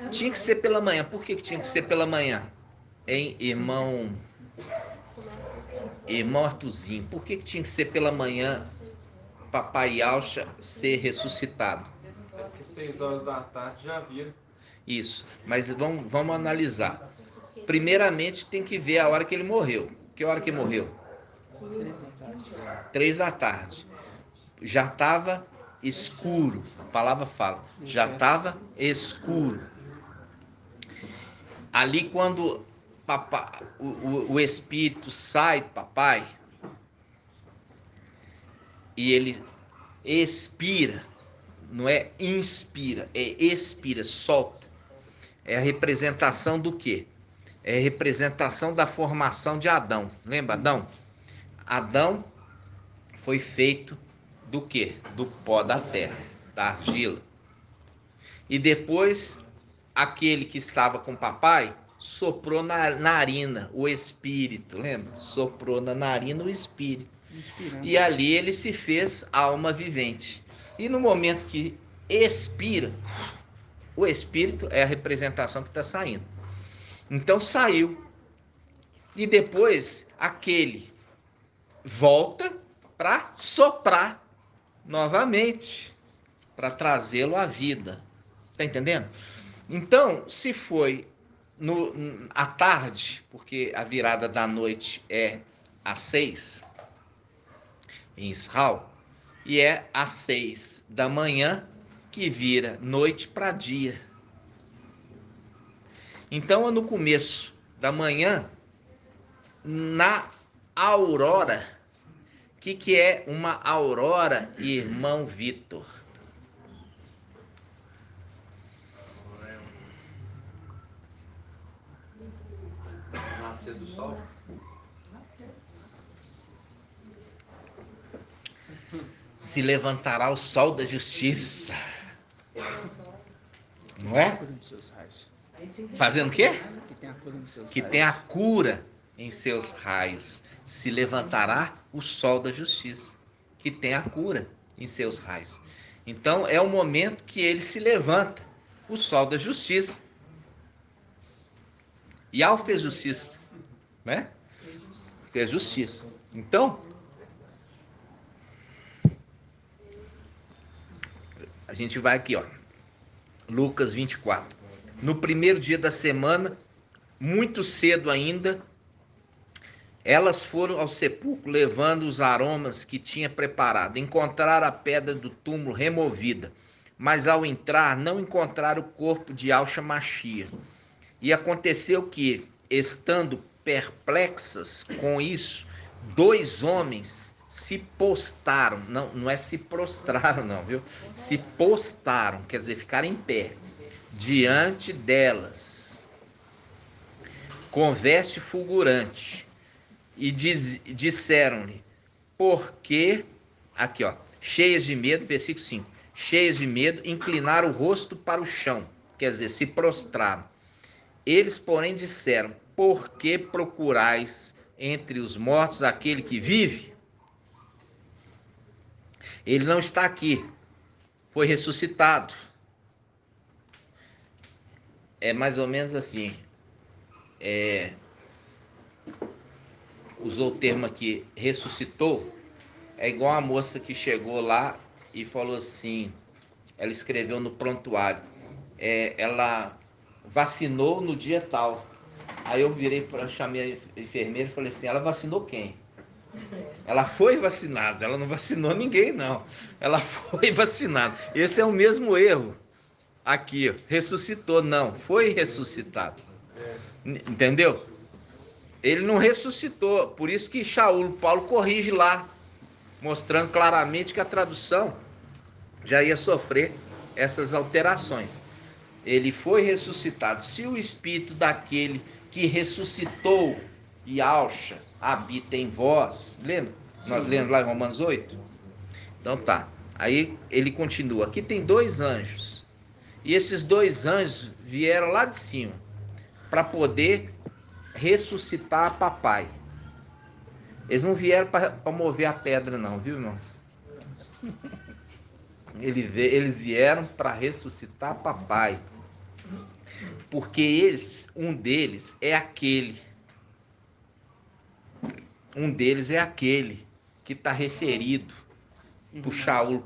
[SPEAKER 1] Tinha que ser pela manhã. Por que tinha que ser pela manhã? Hein, irmão Artuzinho, por que tinha que ser pela manhã, papai Yalcha ser ressuscitado?
[SPEAKER 4] É porque 6 horas da tarde já viram.
[SPEAKER 1] Isso, mas vamos analisar. Primeiramente tem que ver a hora que ele morreu. Que hora que morreu? 3 da tarde. Já estava escuro. A palavra fala. Já estava escuro. Ali quando o espírito sai do papai e ele expira, não é inspira, é expira, solta. É a representação do quê? É a representação da formação de Adão. Lembra Adão? Adão foi feito do quê? Do pó da terra, da argila. E depois, aquele que estava com o papai soprou na narina o espírito, lembra? Soprou na narina o espírito. Inspirando. E ali ele se fez alma vivente. E no momento que expira, o espírito é a representação que está saindo. Então saiu. E depois aquele volta para soprar novamente, para trazê-lo à vida. Está entendendo? Então, se foi à tarde, porque a virada da noite é às 6 em Israel, e é às 6 da manhã que vira noite para dia. Então é no começo da manhã na aurora. O que é uma aurora, irmão Vitor?
[SPEAKER 4] Nascer do sol?
[SPEAKER 1] Se levantará o sol da justiça. Não é? Fazendo o quê? Que tem a cura em seus raios. Se levantará o sol da justiça. Que tem a cura em seus raios. Então é o momento que ele se levanta, o sol da justiça. E ao fez justiça, né? Fez justiça. Então, a gente vai aqui, ó. Lucas 24. No primeiro dia da semana, muito cedo ainda, elas foram ao sepulcro levando os aromas que tinha preparado. Encontraram a pedra do túmulo removida, mas ao entrar não encontraram o corpo de Alxa-Machia. E aconteceu que, estando perplexas com isso, 2 homens se postaram, não é se prostraram não, viu? Se postaram, quer dizer, ficaram em pé, diante delas, com veste fulgurante, e disseram-lhe, porque, aqui ó, cheias de medo, versículo 5, cheias de medo, inclinaram o rosto para o chão, quer dizer, se prostraram. Eles, porém, disseram, por que procurais entre os mortos aquele que vive? Ele não está aqui, foi ressuscitado. É mais ou menos assim, usou o termo aqui, ressuscitou, é igual a moça que chegou lá e falou assim, ela escreveu no prontuário, ela vacinou no dia tal. Aí eu virei para chamei a enfermeira e falei assim, ela vacinou quem? Ela foi vacinada, ela não vacinou ninguém não, ela foi vacinada. Esse é o mesmo erro aqui, ó. Ressuscitou, não, foi ressuscitado, entendeu? Ele não ressuscitou, por isso que Paulo corrige lá, mostrando claramente que a tradução já ia sofrer essas alterações. Ele foi ressuscitado. Se o espírito daquele que ressuscitou e Alxa habita em vós, lembra? Nós lemos lá em Romanos 8? Então tá, aí ele continua, aqui tem 2 anjos, e esses 2 anjos vieram lá de cima, para poder ressuscitar a papai. Eles não vieram para mover a pedra não, viu, irmãos? Eles vieram para ressuscitar papai. Porque um deles é aquele que está referido por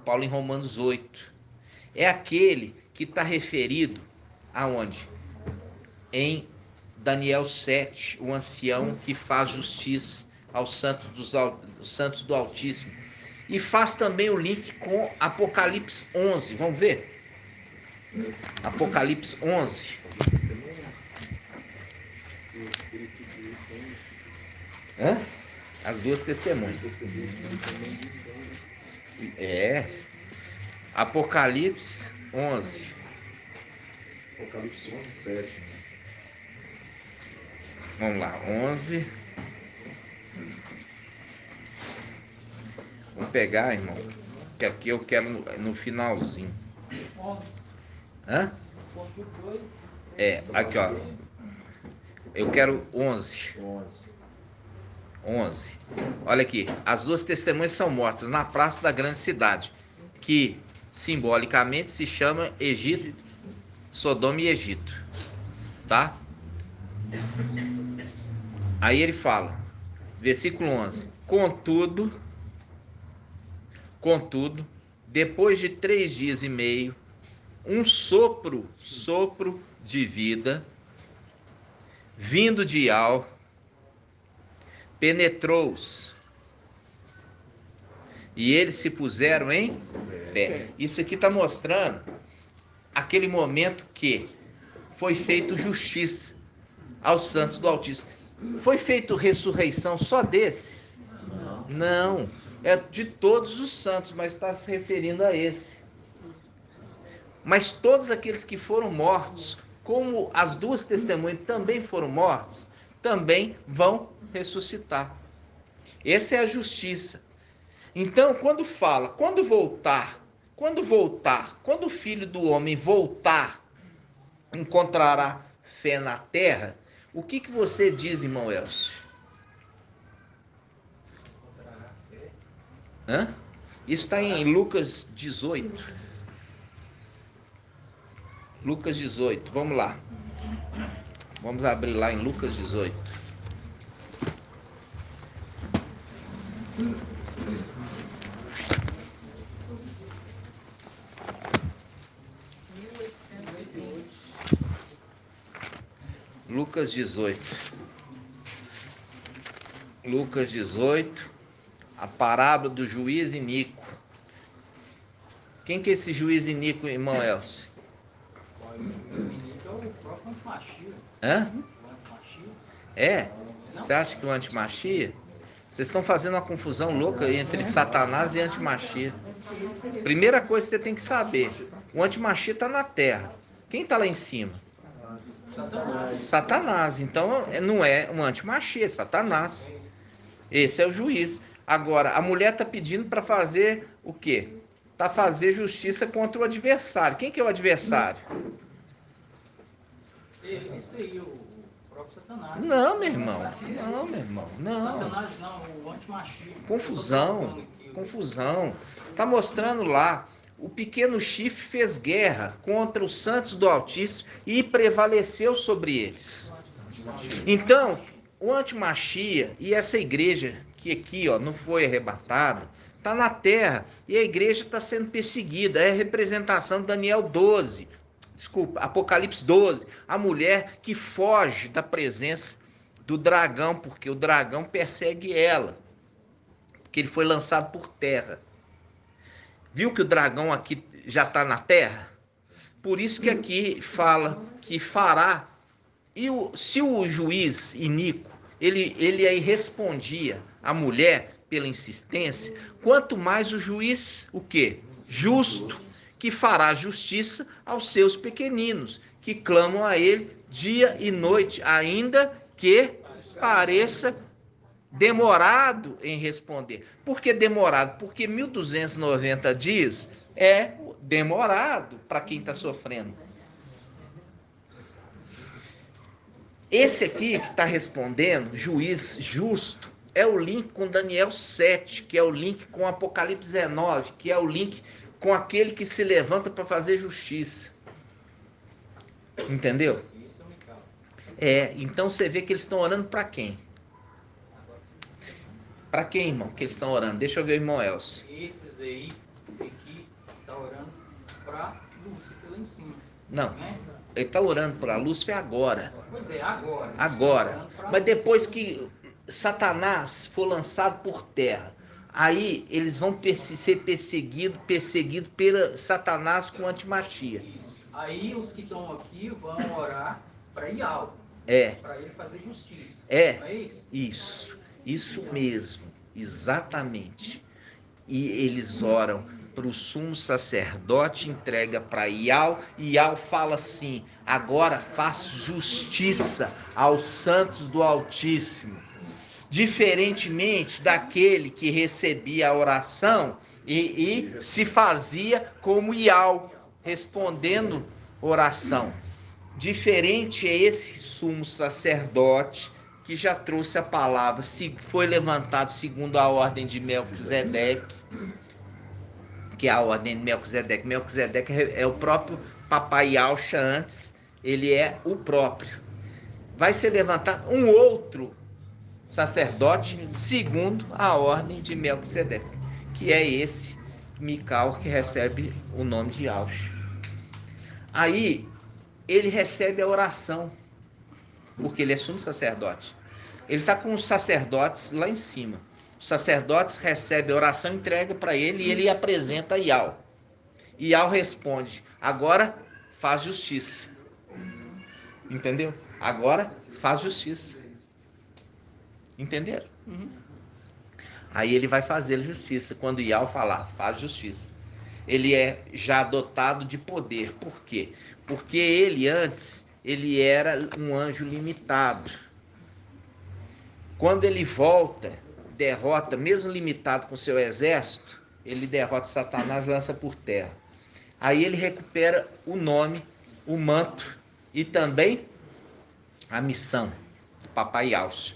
[SPEAKER 1] Paulo em Romanos 8. É aquele que está referido aonde? Em Daniel 7, o ancião que faz justiça aos santos do Altíssimo. E faz também o link com Apocalipse 11. Vamos ver? Apocalipse 11. Hã? As 2 testemunhas. Apocalipse 11.
[SPEAKER 8] Apocalipse 11, 7.
[SPEAKER 1] Vamos lá, 11. Vamos pegar, irmão, que aqui eu quero no finalzinho. Hã? Aqui ó. Eu quero 11. 11. Olha aqui, as 2 testemunhas são mortas na praça da grande cidade, que simbolicamente se chama Egito, Sodoma e Egito, tá? Aí ele fala, versículo 11, contudo, depois de 3 dias e meio, um sopro de vida, vindo de Al, penetrou-os, e eles se puseram em pé. Isso aqui está mostrando aquele momento que foi feito justiça aos santos do Altíssimo. Foi feita ressurreição só desses? Não. É de todos os santos, mas está se referindo a esse. Mas todos aqueles que foram mortos, como as duas testemunhas também foram mortas, também vão ressuscitar. Essa é a justiça. Então, quando fala, quando o Filho do Homem voltar, encontrará fé na terra, o que você diz, irmão Elcio? Hã? Isso está em Lucas 18. Lucas 18, vamos lá. Vamos abrir lá em Lucas 18. Lucas 18. Lucas 18, a parábola do juiz iníquo. Quem que é esse juiz iníquo, irmão Elcio? Hã? É? Você acha que o antimachia? Vocês estão fazendo uma confusão louca entre Satanás e antimachia. Primeira coisa que você tem que saber: o antimachia está na terra. Quem está lá em cima? Satanás. Então não é um antimachia, é Satanás. Esse é o juiz. Agora, a mulher está pedindo para fazer o quê? Para fazer justiça contra o adversário. Quem que é o adversário?
[SPEAKER 2] Isso aí, o próprio Satanás.
[SPEAKER 1] Não, meu irmão. Não, meu irmão. Não.
[SPEAKER 2] Satanás não, o antimachia.
[SPEAKER 1] Confusão. Está mostrando lá. O pequeno chifre fez guerra contra os santos do Altíssimo e prevaleceu sobre eles. Então, o antimachia e essa igreja que aqui não foi arrebatada, está na terra e a igreja está sendo perseguida. É a representação de Daniel 12. Desculpa, Apocalipse 12. A mulher que foge da presença do dragão, porque o dragão persegue ela. Porque ele foi lançado por terra. Viu que o dragão aqui já está na terra? Por isso que aqui fala que fará. E se o juiz iníquo, ele aí respondia à mulher pela insistência, quanto mais o juiz, o quê? Justo, que fará justiça aos seus pequeninos, que clamam a ele dia e noite, ainda que pareça demorado em responder. Por que demorado? Porque 1290 dias é demorado para quem está sofrendo. Esse aqui que está respondendo, juiz justo, é o link com Daniel 7, que é o link com Apocalipse 19, que é o link com aquele que se levanta para fazer justiça. Entendeu? Então você vê que eles estão orando para quem? Para quem, irmão, que eles estão orando? Deixa eu ver o irmão Elcio.
[SPEAKER 2] Esses aí que estão orando para Lúcifer lá em cima.
[SPEAKER 1] Não,
[SPEAKER 2] né?
[SPEAKER 1] Ele está orando para Lúcifer agora.
[SPEAKER 2] Pois é, agora.
[SPEAKER 1] Agora. Mas depois que Satanás for lançado por terra, aí eles vão ser perseguidos pela Satanás com antimachia.
[SPEAKER 2] Aí os que estão aqui vão orar para Ial. Para ele fazer justiça. Não é isso? Isso mesmo, exatamente. E eles oram para o sumo sacerdote, entrega para Ial, e Ial fala assim: agora faz justiça aos santos do Altíssimo. Diferentemente daquele que recebia a oração e se fazia como Ial, respondendo oração. Diferente é esse sumo sacerdote que já trouxe a palavra, foi levantado segundo a ordem de Melquisedeque, que é a ordem de Melquisedeque. Melquisedeque é o próprio papai Yahshua antes, ele é o próprio. Vai ser levantado um outro sacerdote segundo a ordem de Melquisedeque, que é esse Micael que recebe o nome de Yahshua. Aí ele recebe a oração, porque ele é sumo sacerdote. Ele está com os sacerdotes lá em cima. Os sacerdotes recebem a oração, entrega para ele e ele apresenta a Ial. Ial responde: agora faz justiça. Entendeu? Agora faz justiça.
[SPEAKER 1] Entenderam? Aí ele vai fazer justiça. Quando Ial falar, faz justiça. Ele é já dotado de poder. Por quê? Porque ele antes, ele era um anjo limitado. Quando ele volta, derrota, mesmo limitado com seu exército, ele derrota Satanás, lança por terra. Aí ele recupera o nome, o manto e também a missão do Papai Yalcha.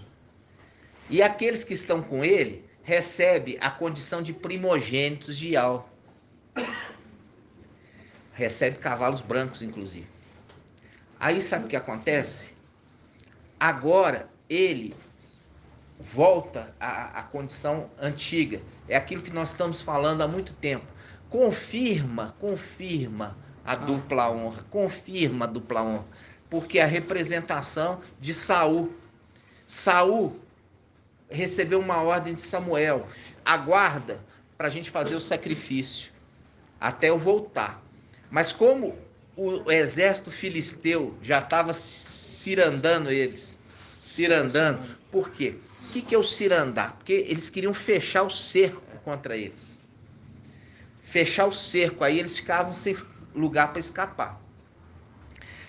[SPEAKER 1] E aqueles que estão com ele recebem a condição de primogênitos de Ial. Recebe cavalos brancos, inclusive. Aí sabe o que acontece? Agora ele volta à condição antiga. É aquilo que nós estamos falando há muito tempo. Confirma a dupla honra. Confirma a dupla honra. Porque a representação de Saul. Saul recebeu uma ordem de Samuel. Aguarda para a gente fazer o sacrifício. Até eu voltar. Mas como o exército filisteu já estava cirandando eles. Cirandando. Por quê? O que é o cirandar? Porque eles queriam fechar o cerco contra eles. Fechar o cerco. Aí eles ficavam sem lugar para escapar.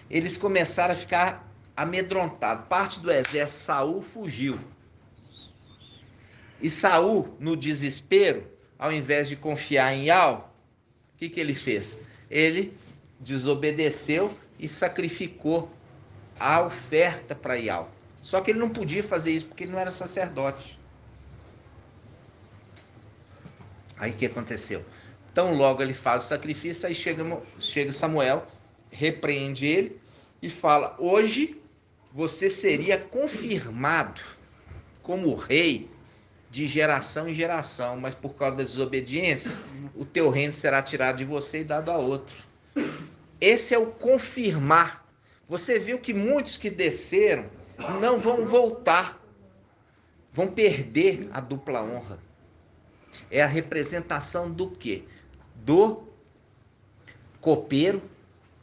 [SPEAKER 1] Eles começaram a ficar amedrontados. Parte do exército Saul fugiu. E Saul, no desespero, ao invés de confiar em Ial, o que ele fez? Ele desobedeceu e sacrificou a oferta para Ial. Só que ele não podia fazer isso porque ele não era sacerdote. Aí o que aconteceu? Então logo ele faz o sacrifício, aí chega Samuel, repreende ele e fala: hoje você seria confirmado como rei de geração em geração, mas por causa da desobediência, o teu reino será tirado de você e dado a outro. Esse é o confirmar. Você viu que muitos que desceram não vão voltar, vão perder a dupla honra. É a representação do quê? Do copeiro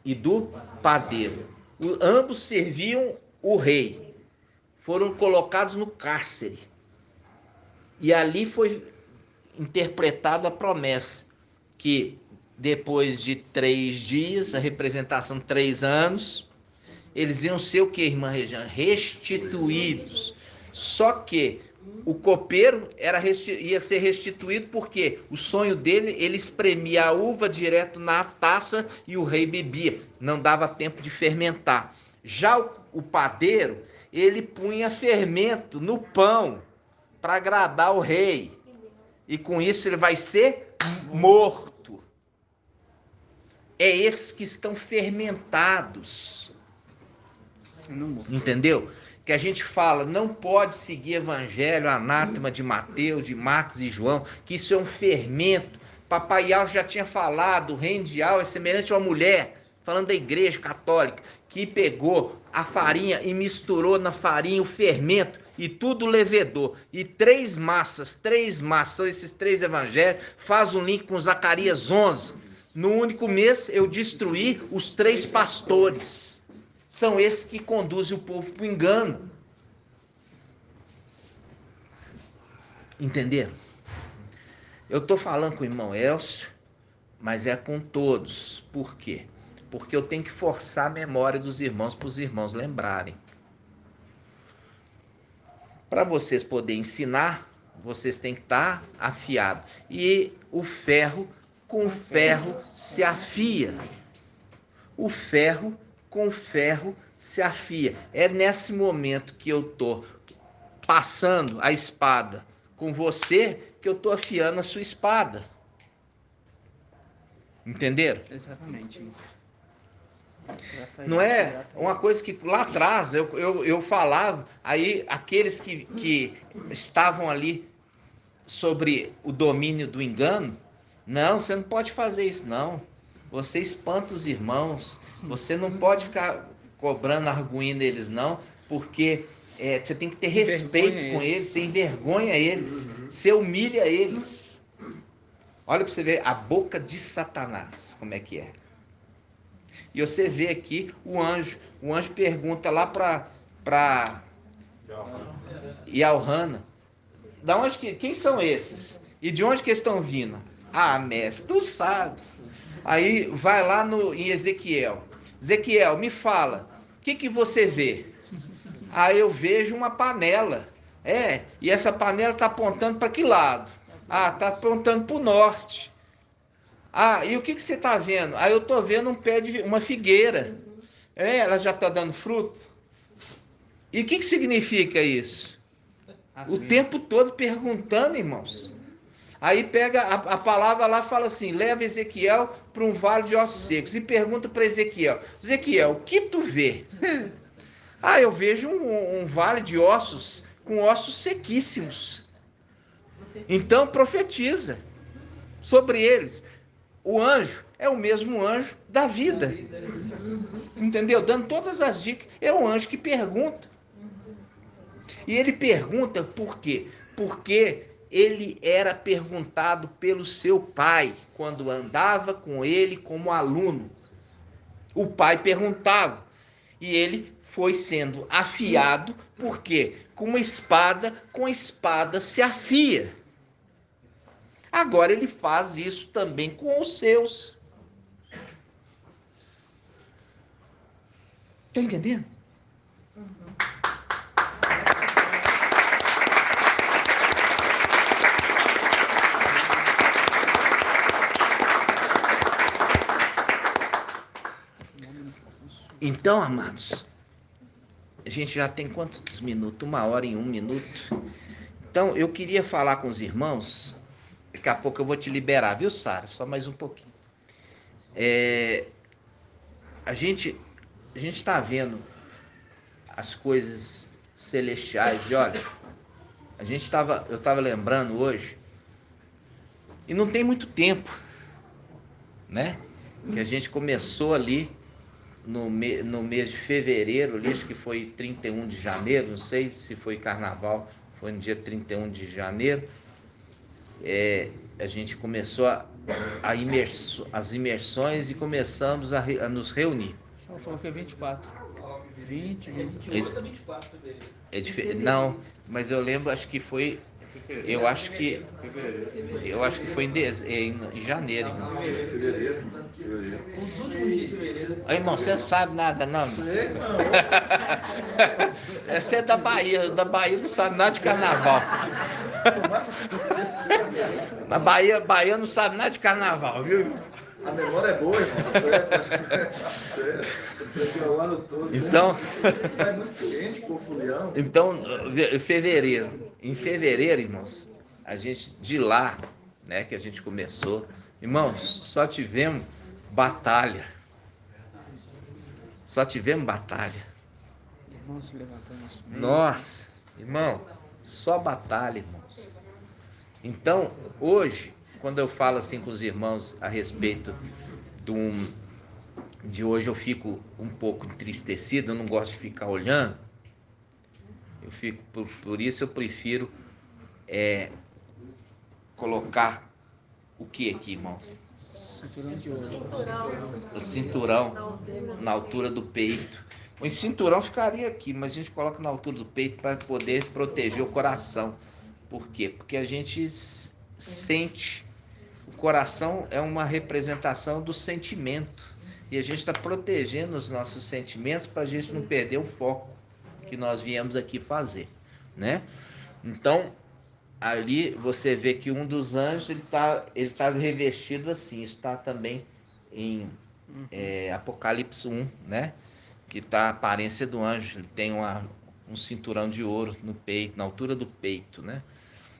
[SPEAKER 1] e do padeiro. Ambos serviam o rei. Foram colocados no cárcere. E ali foi interpretada a promessa que depois de 3 dias, a representação 3 anos, eles iam ser o que, irmã Regiane? Restituídos. Só que o copeiro ia ser restituído porque o sonho dele, ele espremia a uva direto na taça e o rei bebia. Não dava tempo de fermentar. Já o padeiro, ele punha fermento no pão para agradar o rei. E com isso ele vai ser morto. É esses que estão fermentados. Entendeu? Que a gente fala, não pode seguir evangelho, anátema de Mateus, de Marcos e João, que isso é um fermento. Papai Ial já tinha falado, o reino de Ial é semelhante a uma mulher, falando da igreja católica, que pegou a farinha e misturou na farinha o fermento e tudo levedou. E 3 massas, são esses 3 evangelhos, faz um link com Zacarias 11. No único mês eu destruí os 3 pastores. São esses que conduzem o povo para o engano. Entenderam? Eu estou falando com o irmão Elcio, mas é com todos. Por quê? Porque eu tenho que forçar a memória dos irmãos para os irmãos lembrarem. Para vocês poderem ensinar, vocês têm que estar afiados. E o ferro com ferro se afia. O ferro com ferro se afia. É nesse momento que eu estou passando a espada com você que eu estou afiando a sua espada. Entenderam?
[SPEAKER 9] Exatamente.
[SPEAKER 1] Não é uma coisa que lá atrás eu falava, aí aqueles que estavam ali sobre o domínio do engano, não, você não pode fazer isso não. Você espanta os irmãos. Você não pode ficar cobrando arguinha neles, não, porque você tem que ter respeito com eles, você envergonha eles, você humilha eles. Olha para você ver a boca de Satanás, como é que é. E você vê aqui o anjo pergunta lá para e Elrana. Quem são esses? E de onde que eles estão vindo? Ah, mestre, tu sabes. Aí vai lá em Ezequiel. Ezequiel, me fala, o que você vê? Aí eu vejo uma panela. E essa panela está apontando para que lado? Ah, está apontando para o norte. Ah, e o que você está vendo? Ah, eu estou vendo uma figueira. Ela já está dando fruto. E o que significa isso? O tempo todo perguntando, irmãos. Aí pega a palavra lá, fala assim, leva Ezequiel para um vale de ossos secos e pergunta para Ezequiel, Ezequiel, o que tu vê? Ah, eu vejo um vale de ossos com ossos sequíssimos. Então profetiza sobre eles. O anjo é o mesmo anjo da vida. Entendeu? Dando todas as dicas. É o anjo que pergunta. E ele pergunta por quê? Porque ele era perguntado pelo seu pai quando andava com ele como aluno. O pai perguntava e ele foi sendo afiado, porque com espada se afia. Agora ele faz isso também com os seus. Tá entendendo? Então, amados, a gente já tem quantos minutos? 1h e 1 minuto. Então, eu queria falar com os irmãos. Daqui a pouco eu vou te liberar, viu, Sara? Só mais um pouquinho. A gente está vendo as coisas celestiais. E olha, eu estava lembrando hoje, e não tem muito tempo, né? Que a gente começou ali no mês de fevereiro, ali, acho que foi 31 de janeiro, não sei se foi carnaval, foi no dia 31 de janeiro. A gente começou as imersões e começamos a nos reunir.
[SPEAKER 9] Ela falou que é 24. 28 a 24
[SPEAKER 1] de fevereiro. Não, mas eu lembro, acho que foi. Eu acho que foi em janeiro, irmão.
[SPEAKER 8] Fevereiro.
[SPEAKER 9] Os últimos dias de fevereiro.
[SPEAKER 1] Aí, irmão, você não sabe nada, não?
[SPEAKER 8] Sei, não.
[SPEAKER 1] Você é da Bahia não sabe nada de carnaval. Na Bahia não sabe nada de carnaval, viu?
[SPEAKER 8] A memória é boa, irmão. Sério. O ano todo.
[SPEAKER 1] Então.
[SPEAKER 8] É muito quente, pô, Fulião.
[SPEAKER 1] Então, fevereiro. Em fevereiro, irmãos, a gente, de lá, né, que a gente começou, irmãos, só tivemos batalha. Só tivemos batalha. Nossa, irmão, só batalha, irmãos. Então, hoje, quando eu falo assim com os irmãos a respeito de hoje, eu fico um pouco entristecido, eu não gosto de ficar olhando. Eu fico, por isso eu prefiro colocar o que aqui, irmão?
[SPEAKER 9] Cinturão de ouro.
[SPEAKER 1] O cinturão na altura do peito. O cinturão ficaria aqui, mas a gente coloca na altura do peito para poder proteger o coração. Por quê? Porque a gente sente. O coração é uma representação do sentimento. E a gente está protegendo os nossos sentimentos para a gente não perder o foco que nós viemos aqui fazer, né? Então, ali você vê que um dos anjos, ele tá revestido assim. Isso está também em Apocalipse 1, né? Que tá a aparência do anjo. Ele tem um cinturão de ouro no peito, na altura do peito, né?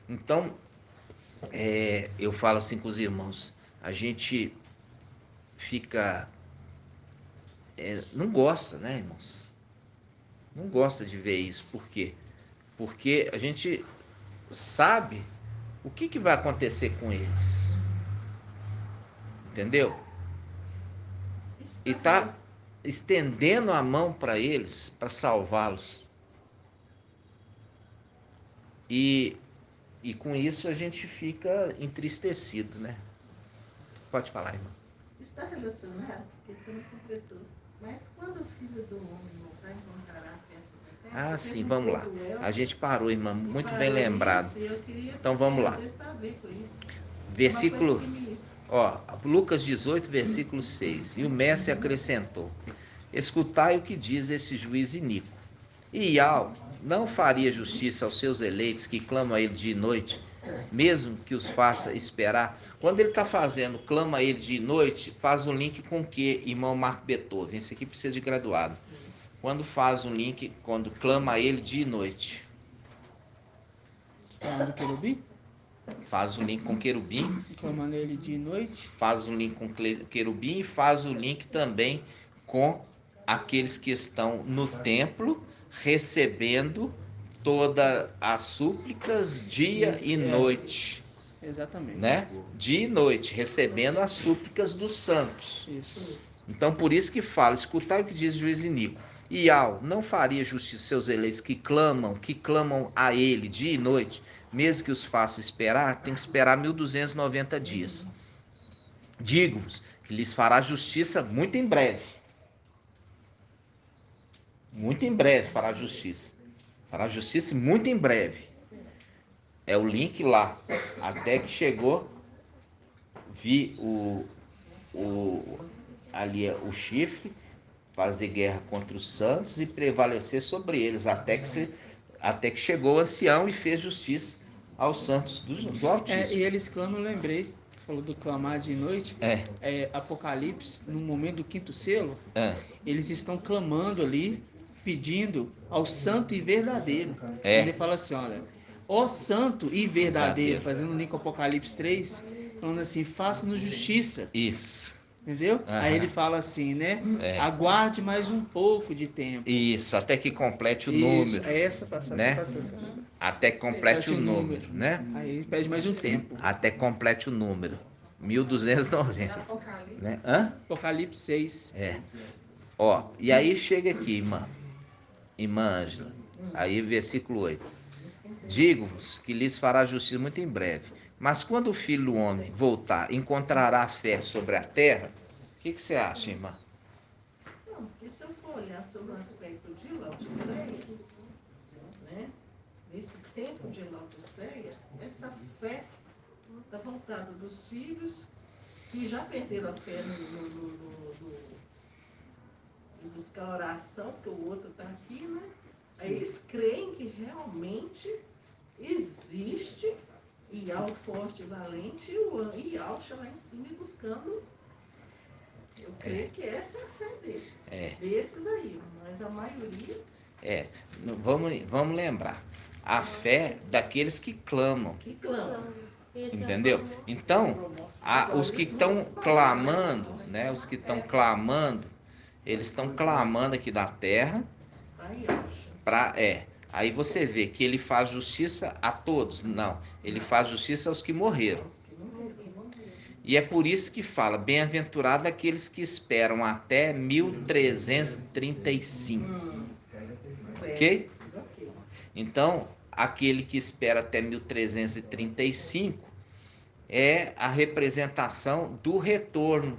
[SPEAKER 1] Então, eu falo assim com os irmãos, a gente fica... não gosta, né, irmãos? Não gosta de ver isso. Por quê? Porque a gente sabe o que vai acontecer com eles. Entendeu? E tá estendendo a mão para eles, para salvá-los. E com isso a gente fica entristecido, né? Pode falar, irmão.
[SPEAKER 3] Está relacionado, porque você não completou. Mas quando o Filho do Homem voltar, encontrará a peça da
[SPEAKER 1] Ah, sim, vamos lá. A gente parou, irmã, muito bem lembrado. Então vamos lá. Versículo, Lucas 18, versículo 6. E o mestre acrescentou: escutai o que diz esse juiz iníquo. Ial não faria justiça aos seus eleitos que clamam a ele dia e noite, mesmo que os faça esperar? Quando ele está fazendo, clama a ele dia e noite, faz um link com o que, irmão Marco Beethoven? Esse aqui precisa de graduado. Quando faz um link, quando clama a ele dia e noite.
[SPEAKER 9] Do querubim?
[SPEAKER 1] Faz um link com querubim.
[SPEAKER 9] Clamando ele dia e noite.
[SPEAKER 1] Faz um link com querubim e faz o link também com aqueles que estão no templo recebendo todas as súplicas dia e noite.
[SPEAKER 9] Exatamente.
[SPEAKER 1] Né? Dia e noite, recebendo as súplicas dos santos.
[SPEAKER 9] Isso.
[SPEAKER 1] Então, por isso que fala: escutai o que diz o juiz iníquo. Ial não faria justiça seus eleitos que clamam a ele dia e noite, mesmo que os faça esperar? Tem que esperar 1290 dias. Digo-vos que lhes fará justiça muito em breve. Muito em breve fará justiça. Fará justiça muito em breve. É o link lá. Até que chegou, vi ali o chifre fazer guerra contra os santos e prevalecer sobre eles, até que chegou o ancião e fez justiça aos santos do Altíssimo.
[SPEAKER 9] E eles clamam, eu lembrei, você falou do clamar de noite, Apocalipse, no momento do quinto selo, eles estão clamando ali, pedindo ao santo e verdadeiro. Ele fala assim, olha, ó santo e verdadeiro, fazendo um link com Apocalipse 3, falando assim, faça-nos justiça.
[SPEAKER 1] Isso.
[SPEAKER 9] Entendeu? Aí ele fala assim, né? Aguarde mais um pouco de tempo.
[SPEAKER 1] Isso, até que complete o número.
[SPEAKER 9] É essa passagem,
[SPEAKER 1] né? Até que complete o número, né?
[SPEAKER 9] Aí ele pede mais um tempo.
[SPEAKER 1] Até que complete o número. 1290. Né?
[SPEAKER 9] Apocalipse 6.
[SPEAKER 1] E aí chega aqui, irmã Ângela. Aí versículo 8. Digo-vos que lhes fará justiça muito em breve. Mas quando o Filho do Homem voltar, encontrará fé sobre a terra? O que você acha, irmã?
[SPEAKER 10] Não, porque se eu for olhar sobre o aspecto de Laodiceia, né, nesse tempo de Laodiceia, essa fé está voltada dos filhos que já perderam a fé em buscar oração, que o outro está aqui, né? Aí eles creem que realmente existe Ial forte e valente, e o Ialcha lá em cima e buscando. Eu creio que essa é a fé deles. Desses aí, mas a maioria.
[SPEAKER 1] Vamos lembrar. A fé daqueles que clamam. Entendeu? Então, os que estão clamando, né? Os que estão clamando, eles estão clamando aqui da terra. Aí você vê que ele faz justiça a todos. Não, ele faz justiça aos que morreram. E é por isso que fala: bem-aventurado aqueles que esperam até 1335. Ok? Então, aquele que espera até 1335 é a representação do retorno.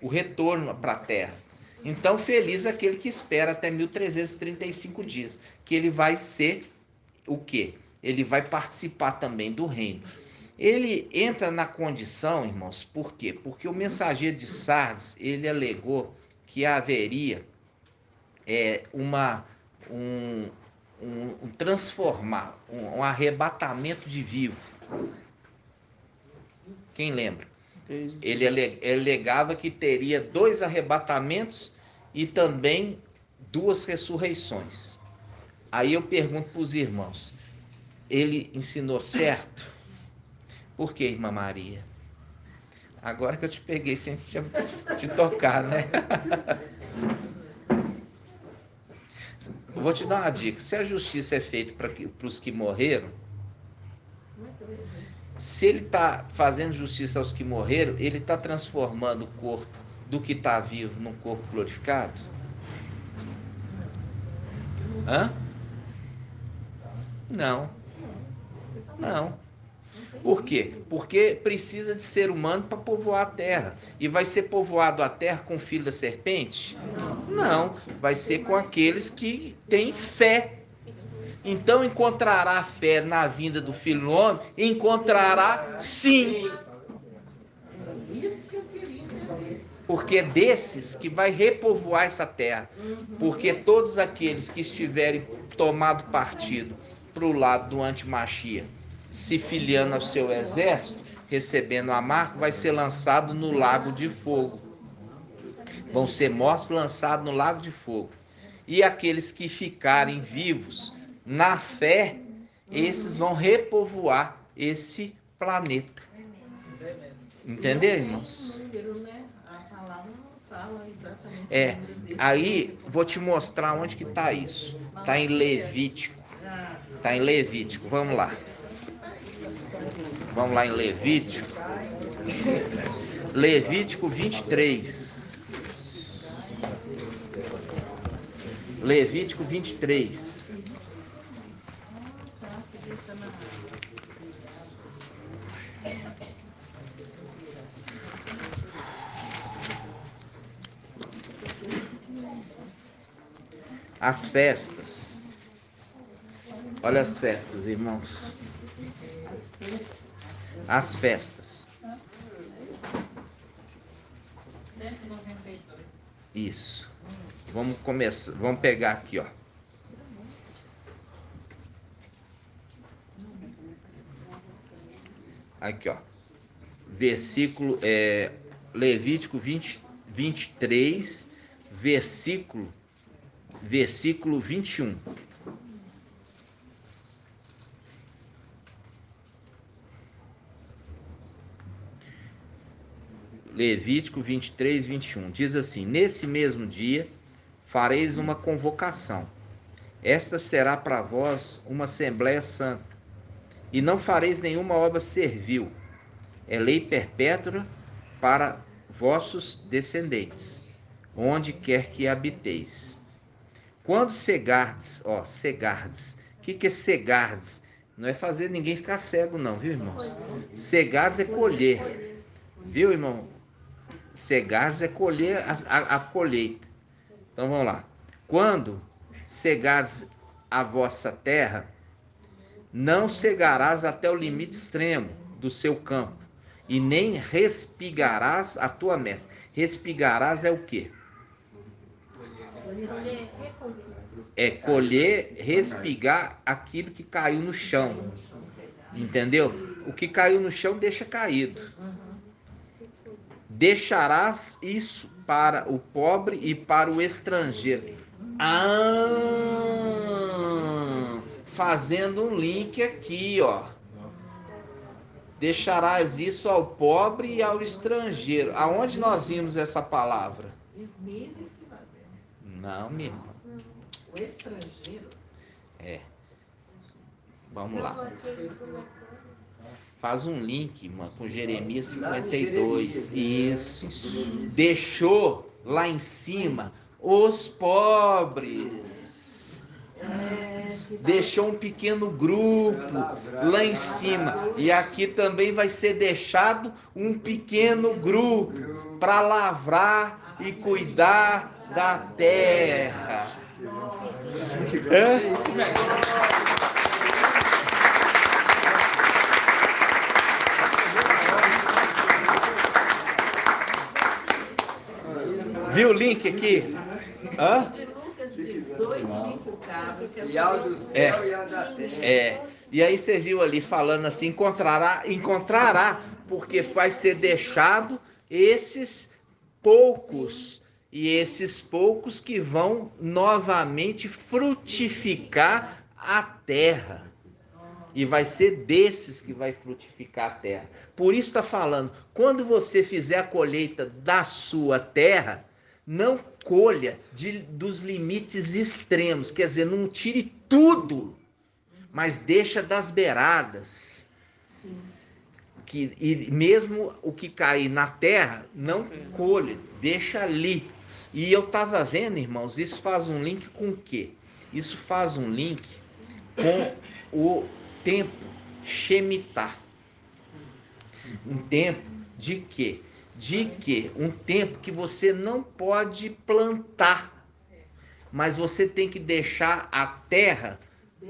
[SPEAKER 1] O retorno para a terra. Então, feliz aquele que espera até 1335 dias, que ele vai ser o quê? Ele vai participar também do reino. Ele entra na condição, irmãos, por quê? Porque o mensageiro de Sardes, ele alegou que haveria um arrebatamento de vivo. Quem lembra? Ele alegava que teria 2 arrebatamentos e também 2 ressurreições. Aí eu pergunto para os irmãos, ele ensinou certo? Por que, irmã Maria? Agora que eu te peguei sem te tocar, né? Eu vou te dar uma dica. Se a justiça é feita para os que morreram, se ele está fazendo justiça aos que morreram, ele está transformando o corpo do que está vivo num corpo glorificado? Não. Por quê? Porque precisa de ser humano para povoar a terra. E vai ser povoado a terra com o filho da serpente? Não, vai ser com aqueles que têm fé. Então encontrará fé na vinda do Filho do Homem? Encontrará sim. Porque é desses que vai repovoar essa terra. Porque todos aqueles que estiverem tomado partido para o lado do antimachia, se filiando ao seu exército, recebendo a marca, vai ser lançado no lago de fogo. Vão ser mortos, lançados no lago de fogo. E aqueles que ficarem vivos na fé, esses vão repovoar esse planeta. Entendeu, irmãos? Aí vou te mostrar onde que está isso. Está em Levítico. Está em Levítico. Vamos lá. Vamos lá em Levítico. Levítico 23. Levítico 23. As festas. Olha as festas, irmãos. As festas. Isso. Vamos começar. Vamos pegar aqui, ó. Aqui, ó. Versículo Levítico 23, versículo 21. Levítico 23, 21. Diz assim: nesse mesmo dia fareis uma convocação. Esta será para vós uma assembléia santa. E não fareis nenhuma obra servil. É lei perpétua para vossos descendentes, onde quer que habiteis. Quando cegardes, cegardes. O que é cegardes? Não é fazer ninguém ficar cego não, viu, irmãos? Cegardes é colher. Viu, irmão? Cegardes é colher a colheita. Então vamos lá. Quando cegardes a vossa terra, não cegarás até o limite extremo do seu campo, e nem respigarás a tua messe. Respigarás é o quê? É colher, respigar aquilo que caiu no chão. Entendeu? O que caiu no chão deixa caído. Deixarás isso para o pobre e para o estrangeiro. Fazendo um link aqui, ó. Deixarás isso ao pobre e ao estrangeiro. Aonde nós vimos essa palavra? Não, minha irmã.
[SPEAKER 10] O estrangeiro?
[SPEAKER 1] Vamos lá. Faz um link, irmã, com Jeremias 52. Isso. Deixou lá em cima os pobres. Deixou um pequeno grupo lá em cima. E aqui também vai ser deixado um pequeno grupo para lavrar e cuidar da terra. Viu o link aqui?
[SPEAKER 10] De Lucas 18,
[SPEAKER 4] e ao do céu e ao da terra.
[SPEAKER 1] E aí você viu ali falando assim, encontrará, porque vai ser deixado esses poucos, e esses poucos que vão novamente frutificar a terra. E vai ser desses que vai frutificar a terra. Por isso está falando, quando você fizer a colheita da sua terra, não colha dos limites extremos, quer dizer, não tire tudo, mas deixa das beiradas.
[SPEAKER 10] Sim.
[SPEAKER 1] E mesmo o que cair na terra, não colha, deixa ali. E eu estava vendo, irmãos, isso faz um link com o quê? Isso faz um link com o tempo Shemitah. Um tempo de quê? Um tempo que você não pode plantar. mas você tem que deixar a terra,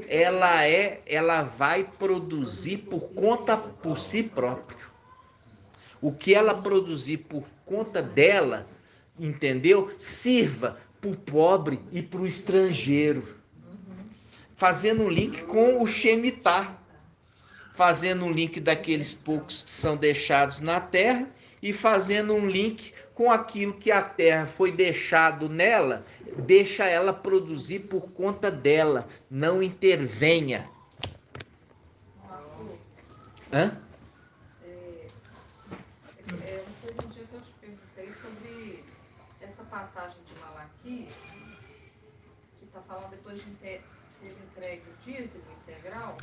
[SPEAKER 1] ela vai produzir por si própria. O que ela produzir por conta dela, entendeu? Sirva para o pobre e para o estrangeiro. Fazendo um link com o Shemitah. Fazendo um link daqueles poucos que são deixados na terra e fazendo um link com aquilo que a terra foi deixado nela, deixa ela produzir por conta dela, não intervenha. Hã?
[SPEAKER 7] Não foi um dia que eu te perguntei sobre essa passagem de Malaquias, que está falando depois de ser entregue o dízimo integral.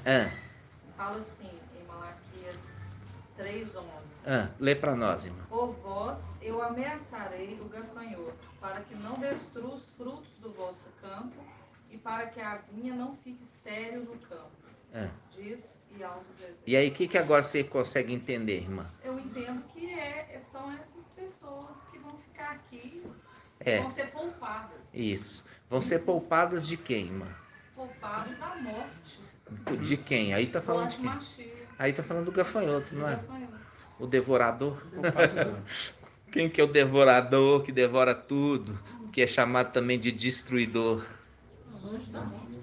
[SPEAKER 7] Fala assim, em Malaquias 3:11.
[SPEAKER 1] Lê para nós, irmão.
[SPEAKER 7] Por vós eu ameaçarei o gafanhoto, para que não destrua os frutos do vosso campo, e para que a vinha não fique estéril no campo. Diz Yahweh dos Exércitos.
[SPEAKER 1] E aí, o que agora você consegue entender, irmã?
[SPEAKER 7] Eu entendo que são essas pessoas que vão ficar aqui, vão ser poupadas.
[SPEAKER 1] Isso. Vão ser poupadas de quem, irmã?
[SPEAKER 7] Poupadas da morte.
[SPEAKER 1] De quem? Aí tá falando de quem? Aí tá falando do gafanhoto, não é? O devorador. Quem que é o devorador que devora tudo? Que é chamado também de destruidor?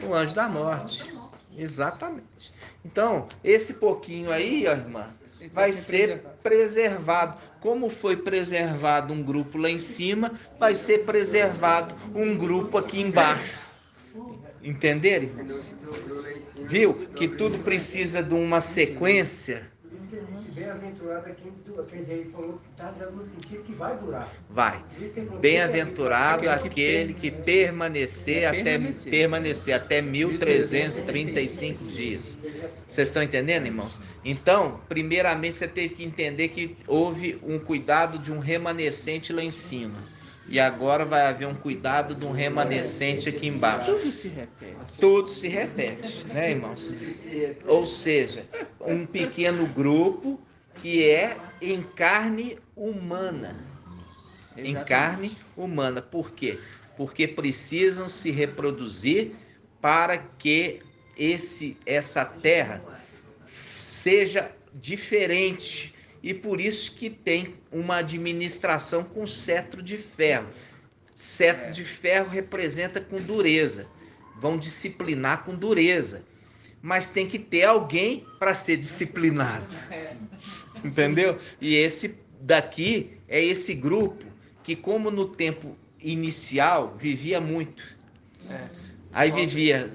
[SPEAKER 1] O anjo da morte. Exatamente. Então, esse pouquinho aí, ó, irmã, vai ser preservado. Como foi preservado um grupo lá em cima, vai ser preservado um grupo aqui embaixo. Entenderam, irmãos? Viu que tudo precisa de uma sequência?
[SPEAKER 6] Bem-aventurado é quem ele falou que está dando no sentido que vai durar.
[SPEAKER 1] Vai. Bem-aventurado aquele que permanecer até 1335 dias. Vocês estão entendendo, irmãos? Então, primeiramente você teve que entender que houve um cuidado de um remanescente lá em cima. E agora vai haver um cuidado de um remanescente aqui embaixo.
[SPEAKER 9] Tudo se repete.
[SPEAKER 1] Tudo se repete, né, irmãos? Ou seja, um pequeno grupo que é em carne humana. Em carne humana. Por quê? Porque precisam se reproduzir para que essa terra seja diferente. E por isso que tem uma administração com cetro de ferro. Cetro de ferro representa com dureza. Vão disciplinar com dureza. Mas tem que ter alguém para ser disciplinado. Entendeu? E esse daqui é esse grupo que, como no tempo inicial, vivia muito. Aí vivia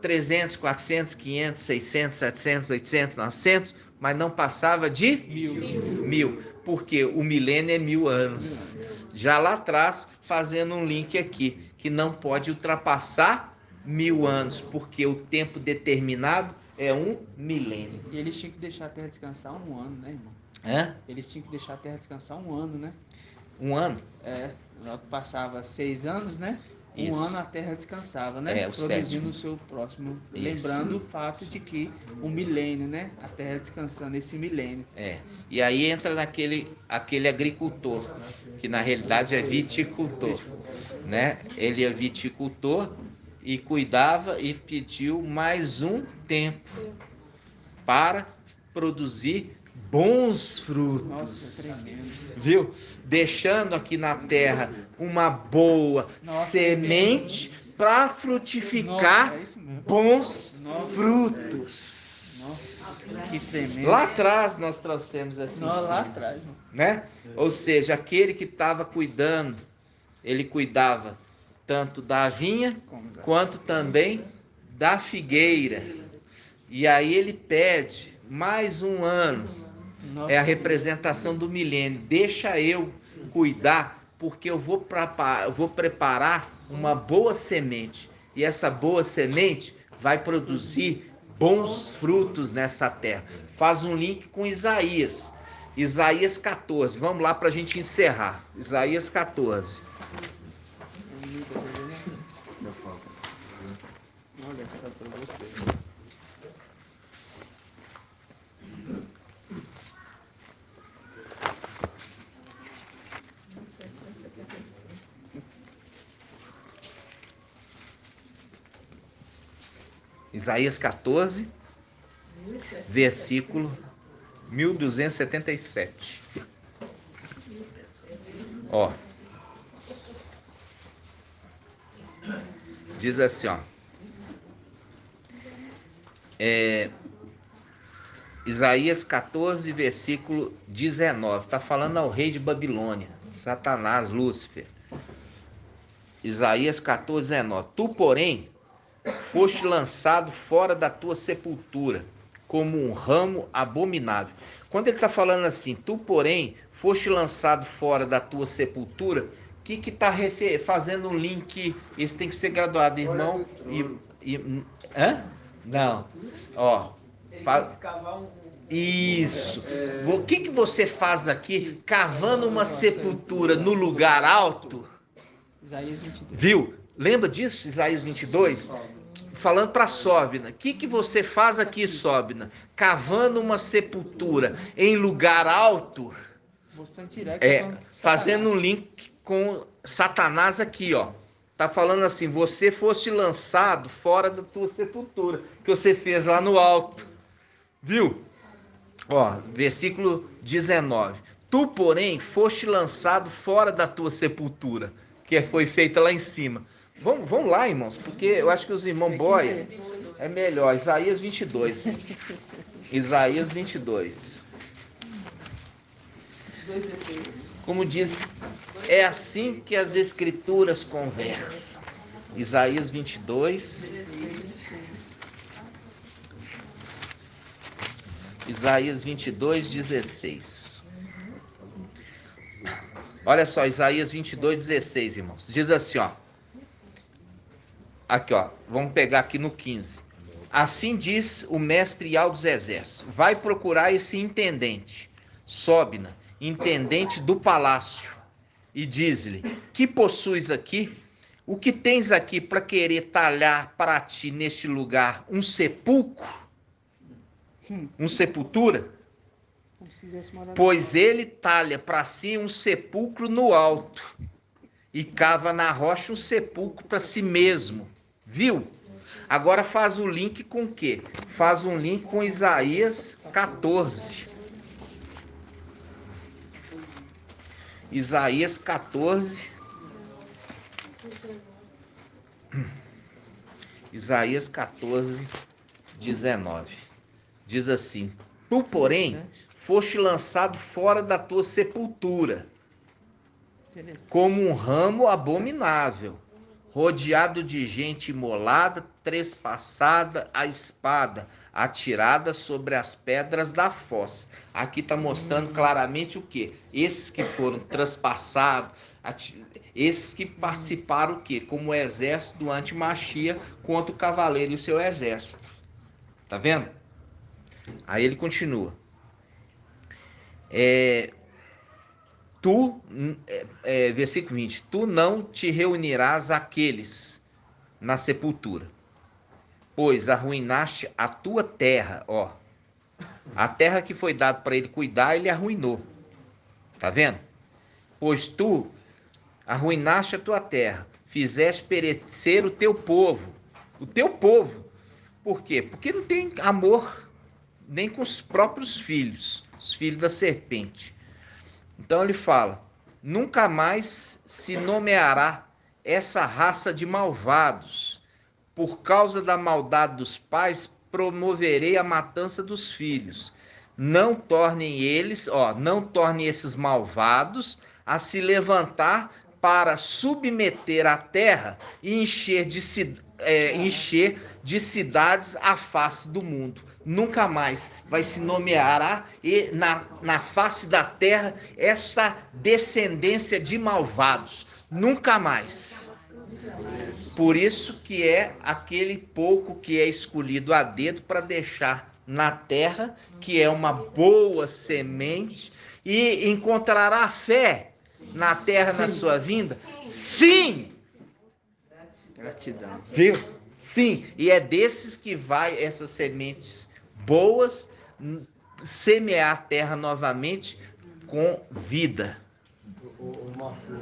[SPEAKER 1] 300, 400, 500, 600, 700, 800, 900, mas não passava de 1000. Porque o milênio é 1000 anos. Já lá atrás, fazendo um link aqui, que não pode ultrapassar 1000 anos, porque o tempo determinado é um milênio.
[SPEAKER 9] E eles tinham que deixar a terra descansar um ano, né, irmão? Eles tinham que deixar a terra descansar um ano, né?
[SPEAKER 1] Um ano?
[SPEAKER 9] Logo passava 6 anos, né? Um ano a terra descansava, né?
[SPEAKER 1] Produzindo
[SPEAKER 9] o seu próximo. Isso. Lembrando o fato de que o milênio, né? A terra descansando, esse milênio.
[SPEAKER 1] E aí entra aquele agricultor, que na realidade é viticultor, né? Ele é viticultor e cuidava e pediu mais um tempo para produzir bons frutos.
[SPEAKER 9] Nossa, tremendo.
[SPEAKER 1] Viu? Deixando aqui na terra uma boa semente para frutificar bons frutos.
[SPEAKER 9] Nossa, que tremendo.
[SPEAKER 1] Lá atrás nós trouxemos assim.
[SPEAKER 9] Lá atrás,
[SPEAKER 1] né? Ou seja, aquele que estava cuidando, ele cuidava tanto da vinha quanto também da figueira. E aí ele pede mais um ano. É a representação do milênio. Deixa eu cuidar, porque eu vou preparar uma boa semente. E essa boa semente vai produzir bons frutos nessa terra. Faz um link com Isaías. Isaías 14. Vamos lá para a gente encerrar. Isaías 14.
[SPEAKER 9] Olha só para você.
[SPEAKER 1] Isaías 14, versículo 1277. Ó. Diz assim, ó. Isaías 14, versículo 19. Está falando ao rei de Babilônia, Satanás, Lúcifer. Isaías 14, 19. Tu, porém, foste lançado fora da tua sepultura, como um ramo abominável. Quando ele está falando assim, tu, porém, foste lançado fora da tua sepultura, o que está fazendo um link? Esse tem que ser graduado, irmão. Hã? Não. Ó. Isso. O que você faz aqui, cavando uma sepultura no lugar alto?
[SPEAKER 9] Isaías 22.
[SPEAKER 1] Viu? Lembra disso? Isaías 22? Falando para Sóbina. O que você faz aqui, Sóbina? Cavando uma sepultura em lugar alto. Fazendo um link com Satanás aqui, ó. Tá falando assim, você foste lançado fora da tua sepultura, que você fez lá no alto. Viu? Ó, versículo 19. Tu, porém, foste lançado fora da tua sepultura, que foi feita lá em cima. Vamos lá, irmãos, porque eu acho que os irmãos boia é melhor. Isaías 22. Isaías 22. Como diz, é assim que as escrituras conversam. Isaías 22. Isaías 22, 16. Olha só, Isaías 22, 16, irmãos. Diz assim, ó. Aqui, ó. Vamos pegar aqui no 15. Assim diz o mestre Yahweh dos exércitos. Vai procurar esse intendente, Sóbina, intendente do palácio, e diz-lhe, que possuis aqui? O que tens aqui para querer talhar para ti neste lugar? Um sepulcro? Sepultura? Pois ele talha para si um sepulcro no alto e cava na rocha um sepulcro para si mesmo. Viu? Agora faz o link com o quê? Faz um link com Isaías 14. Isaías 14. Isaías 14, 19. Diz assim: tu, porém, foste lançado fora da tua sepultura, como um ramo abominável, rodeado de gente imolada, trespassada a espada, atirada sobre as pedras da fossa. Aqui está mostrando claramente o quê? Esses que foram traspassados, esses que participaram o quê? Como o exército do antimachia contra o cavaleiro e o seu exército. Tá vendo? Aí ele continua. Versículo 20. Tu não te reunirás àqueles na sepultura, pois arruinaste a tua terra, ó. A terra que foi dada para ele cuidar, ele arruinou. Tá vendo? Pois tu arruinaste a tua terra, fizeste perecer o teu povo. O teu povo. Por quê? Porque não tem amor nem com os próprios filhos, os filhos da serpente. Então ele fala, nunca mais se nomeará essa raça de malvados. Por causa da maldade dos pais, promoverei a matança dos filhos. Não tornem esses malvados a se levantar para submeter a terra e encher de cidades a face do mundo. Nunca mais vai se nomear na face da terra essa descendência de malvados. Nunca mais. Por isso que é aquele pouco que é escolhido a dedo para deixar na terra, que é uma boa semente, e encontrará fé na terra na sua vinda? Sim!
[SPEAKER 9] Gratidão.
[SPEAKER 1] Viu? Sim, e é desses que vai essas sementes boas semear a terra novamente com vida.
[SPEAKER 6] Marco,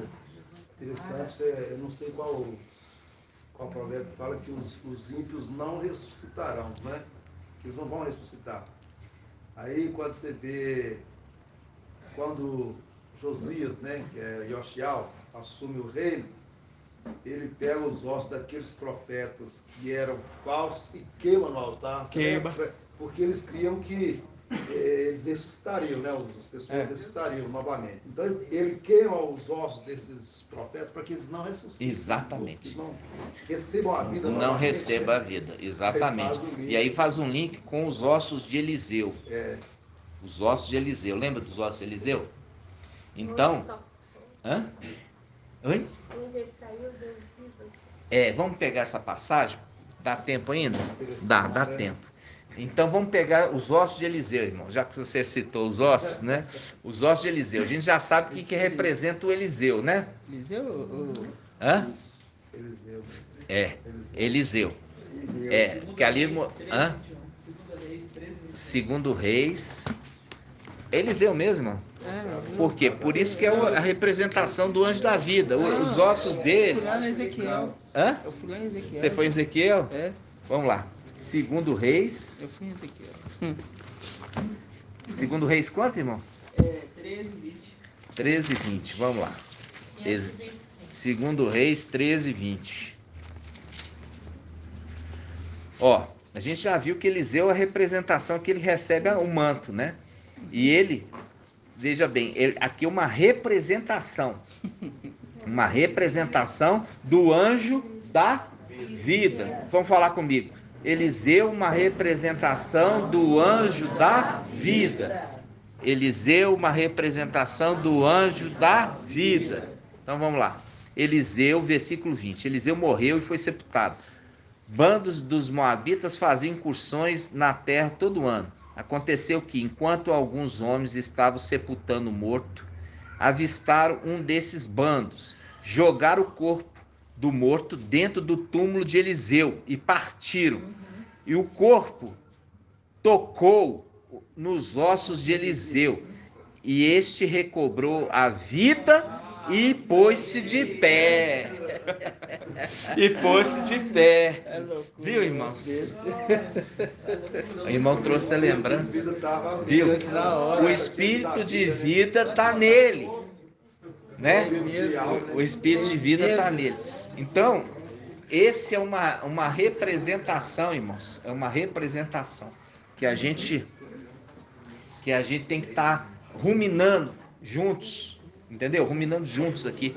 [SPEAKER 6] interessante, eu não sei qual qual provérbio fala que os ímpios não ressuscitarão, né? Que eles não vão ressuscitar. Aí quando você vê, quando Josias, né, que é Yoxial, assume o reino, ele pega os ossos daqueles profetas que eram falsos e queima no altar.
[SPEAKER 9] Queima.
[SPEAKER 6] Porque eles criam que eles ressuscitariam, né? As pessoas ressuscitariam novamente. Então ele queima os ossos desses profetas para que eles não ressuscitem.
[SPEAKER 1] Exatamente.
[SPEAKER 6] Não recebam a vida.
[SPEAKER 1] Não receba a vida, exatamente. E aí faz um link com os ossos de Eliseu. Os ossos de Eliseu. Lembra dos ossos de Eliseu? Então... Hã? Oi? Vamos pegar essa passagem? Dá tempo ainda? Dá tempo. Então vamos pegar os ossos de Eliseu, irmão. Já que você citou os ossos, né? Os ossos de Eliseu. A gente já sabe o que representa o Eliseu, né?
[SPEAKER 9] Eliseu?
[SPEAKER 1] Hã?
[SPEAKER 6] Eliseu.
[SPEAKER 1] Eliseu. Que ali... Hã? Segundo Reis. Eliseu mesmo. Por quê? Por isso que é a representação do anjo da vida. Os ossos dele.
[SPEAKER 9] Eu fui lá em Ezequiel.
[SPEAKER 1] Hã?
[SPEAKER 9] Eu fui lá em Ezequiel.
[SPEAKER 1] Você foi em Ezequiel? Vamos lá. Segundo Reis.
[SPEAKER 9] Eu fui em Ezequiel.
[SPEAKER 1] Segundo Reis quanto, irmão?
[SPEAKER 9] 13:20.
[SPEAKER 1] 13:20. Vamos lá. Segundo Reis 13:20. Ó, a gente já viu que Eliseu é a representação que ele recebe o manto, né? E ele, veja bem, aqui é uma representação do anjo da vida. Vamos falar comigo. Eliseu, uma representação do anjo da vida. Eliseu, uma representação do anjo da vida. Então vamos lá. Eliseu, versículo 20. Eliseu morreu e foi sepultado. Bandos dos moabitas faziam incursões na terra todo ano. Aconteceu que, enquanto alguns homens estavam sepultando o morto, avistaram um desses bandos, jogaram o corpo do morto dentro do túmulo de Eliseu e partiram. E o corpo tocou nos ossos de Eliseu, e este recobrou a vida e pôs-se de pé. Viu, irmãos? O irmão trouxe a lembrança. Viu? O espírito de vida está nele, né? O espírito de vida está nele. Então, esse é uma representação, irmãos. É uma representação que a gente tem que estar ruminando juntos. Entendeu? Ruminando juntos aqui.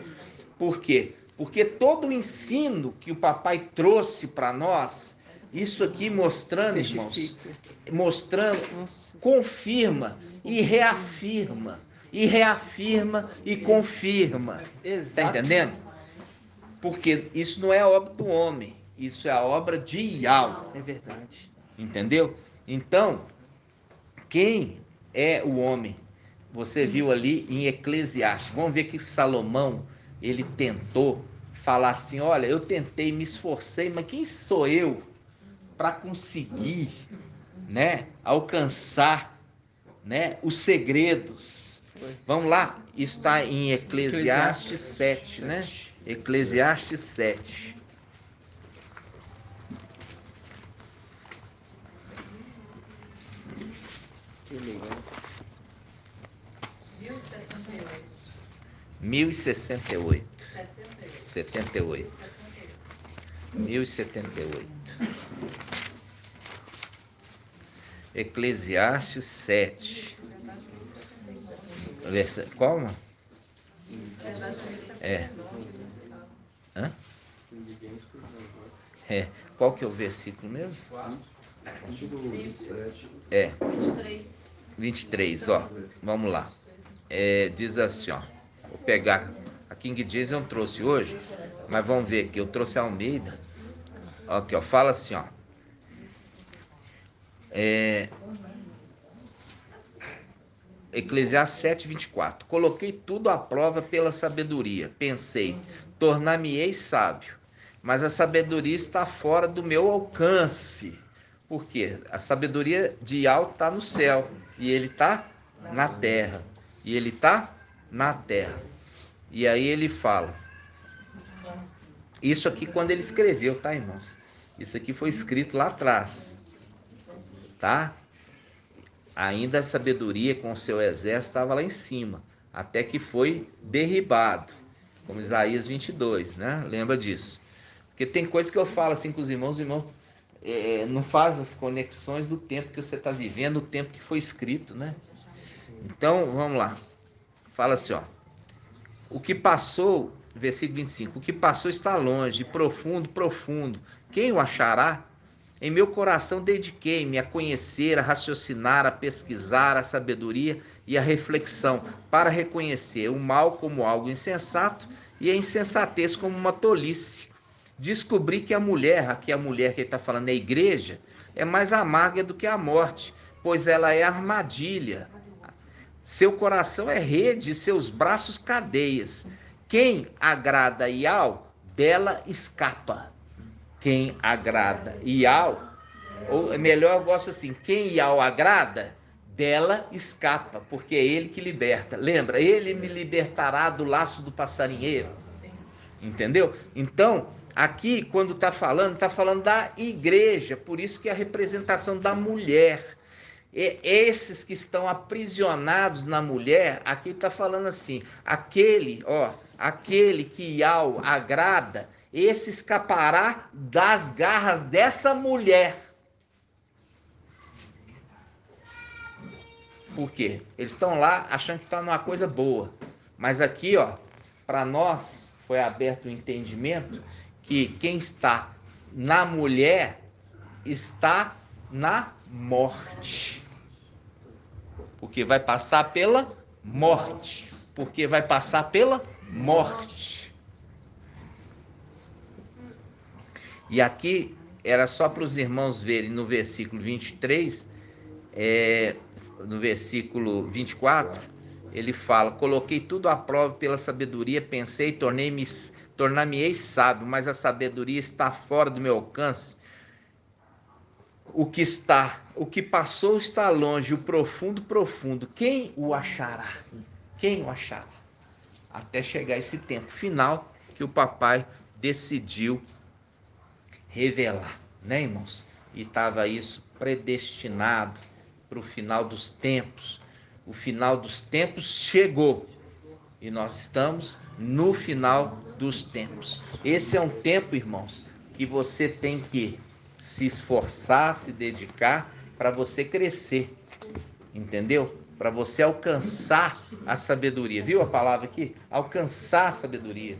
[SPEAKER 1] Por quê? Porque todo o ensino que o papai trouxe para nós, isso aqui mostrando, irmãos, confirma e reafirma, e confirma. Está entendendo? Porque isso não é a obra do homem, isso é a obra de Yahweh.
[SPEAKER 9] É verdade.
[SPEAKER 1] Entendeu? Então, quem é o homem? Você viu ali em Eclesiastes. Vamos ver que Salomão, ele tentou falar assim, olha, eu tentei, me esforcei, mas quem sou eu para conseguir, né, alcançar, né, os segredos? Vamos lá, está em Eclesiastes 7, né? Eclesiastes 7.
[SPEAKER 9] Que legal.
[SPEAKER 1] 1068. 78. 1078. Eclesiastes 7. Qual, mano? Hã? Qual que é o versículo mesmo? 23, ó. Vamos lá. Diz assim, ó. Vou pegar. A King James eu não trouxe hoje, mas vamos ver aqui. Eu trouxe a Almeida. Aqui, ó. Fala assim, ó. Eclesiastes 7:24. Coloquei tudo à prova pela sabedoria. Pensei, tornar-me-ei sábio. Mas a sabedoria está fora do meu alcance. Por quê? A sabedoria de Yahweh está no céu. E ele está na terra. E aí ele fala. Isso aqui quando ele escreveu, tá, irmãos? Isso aqui foi escrito lá atrás, tá? Ainda a sabedoria com o seu exército estava lá em cima, até que foi derribado, como Isaías 22, né? Lembra disso? Porque tem coisa que eu falo assim com os irmãos não faz as conexões do tempo que você está vivendo, o tempo que foi escrito, né? Então, vamos lá. Fala assim, ó. O que passou, versículo 25, o que passou está longe, profundo, profundo. Quem o achará? Em meu coração dediquei-me a conhecer, a raciocinar, a pesquisar a sabedoria e a reflexão, para reconhecer o mal como algo insensato e a insensatez como uma tolice. Descobri que a mulher, aqui a mulher que ele está falando é a igreja, é mais amarga do que a morte, pois ela é armadilha. Seu coração é rede, seus braços cadeias. Quem agrada Ial, dela escapa. Quem agrada Ial, ou melhor, eu gosto assim, quem Ial agrada, dela escapa, porque é ele que liberta. Lembra? Ele me libertará do laço do passarinheiro. Entendeu? Então, aqui, quando está falando da igreja, por isso que é a representação da mulher. E esses que estão aprisionados na mulher, aqui está falando assim, aquele que Ial agrada, esse escapará das garras dessa mulher. Por quê? Eles estão lá achando que está numa coisa boa, mas aqui, para nós foi aberto o entendimento que quem está na mulher está na morte, porque vai passar pela morte, E aqui era só para os irmãos verem no versículo 23, no versículo 24, ele fala: coloquei tudo à prova pela sabedoria, pensei, tornar-me-ei sábio, mas a sabedoria está fora do meu alcance. O que passou está longe, o profundo, profundo. Quem o achará? Até chegar esse tempo final que o papai decidiu revelar, né, irmãos? E estava isso predestinado para o final dos tempos. O final dos tempos chegou e nós estamos no final dos tempos. Esse é um tempo, irmãos, que você tem que se esforçar, se dedicar para você crescer, entendeu? Para você alcançar a sabedoria. Viu a palavra aqui? Alcançar a sabedoria.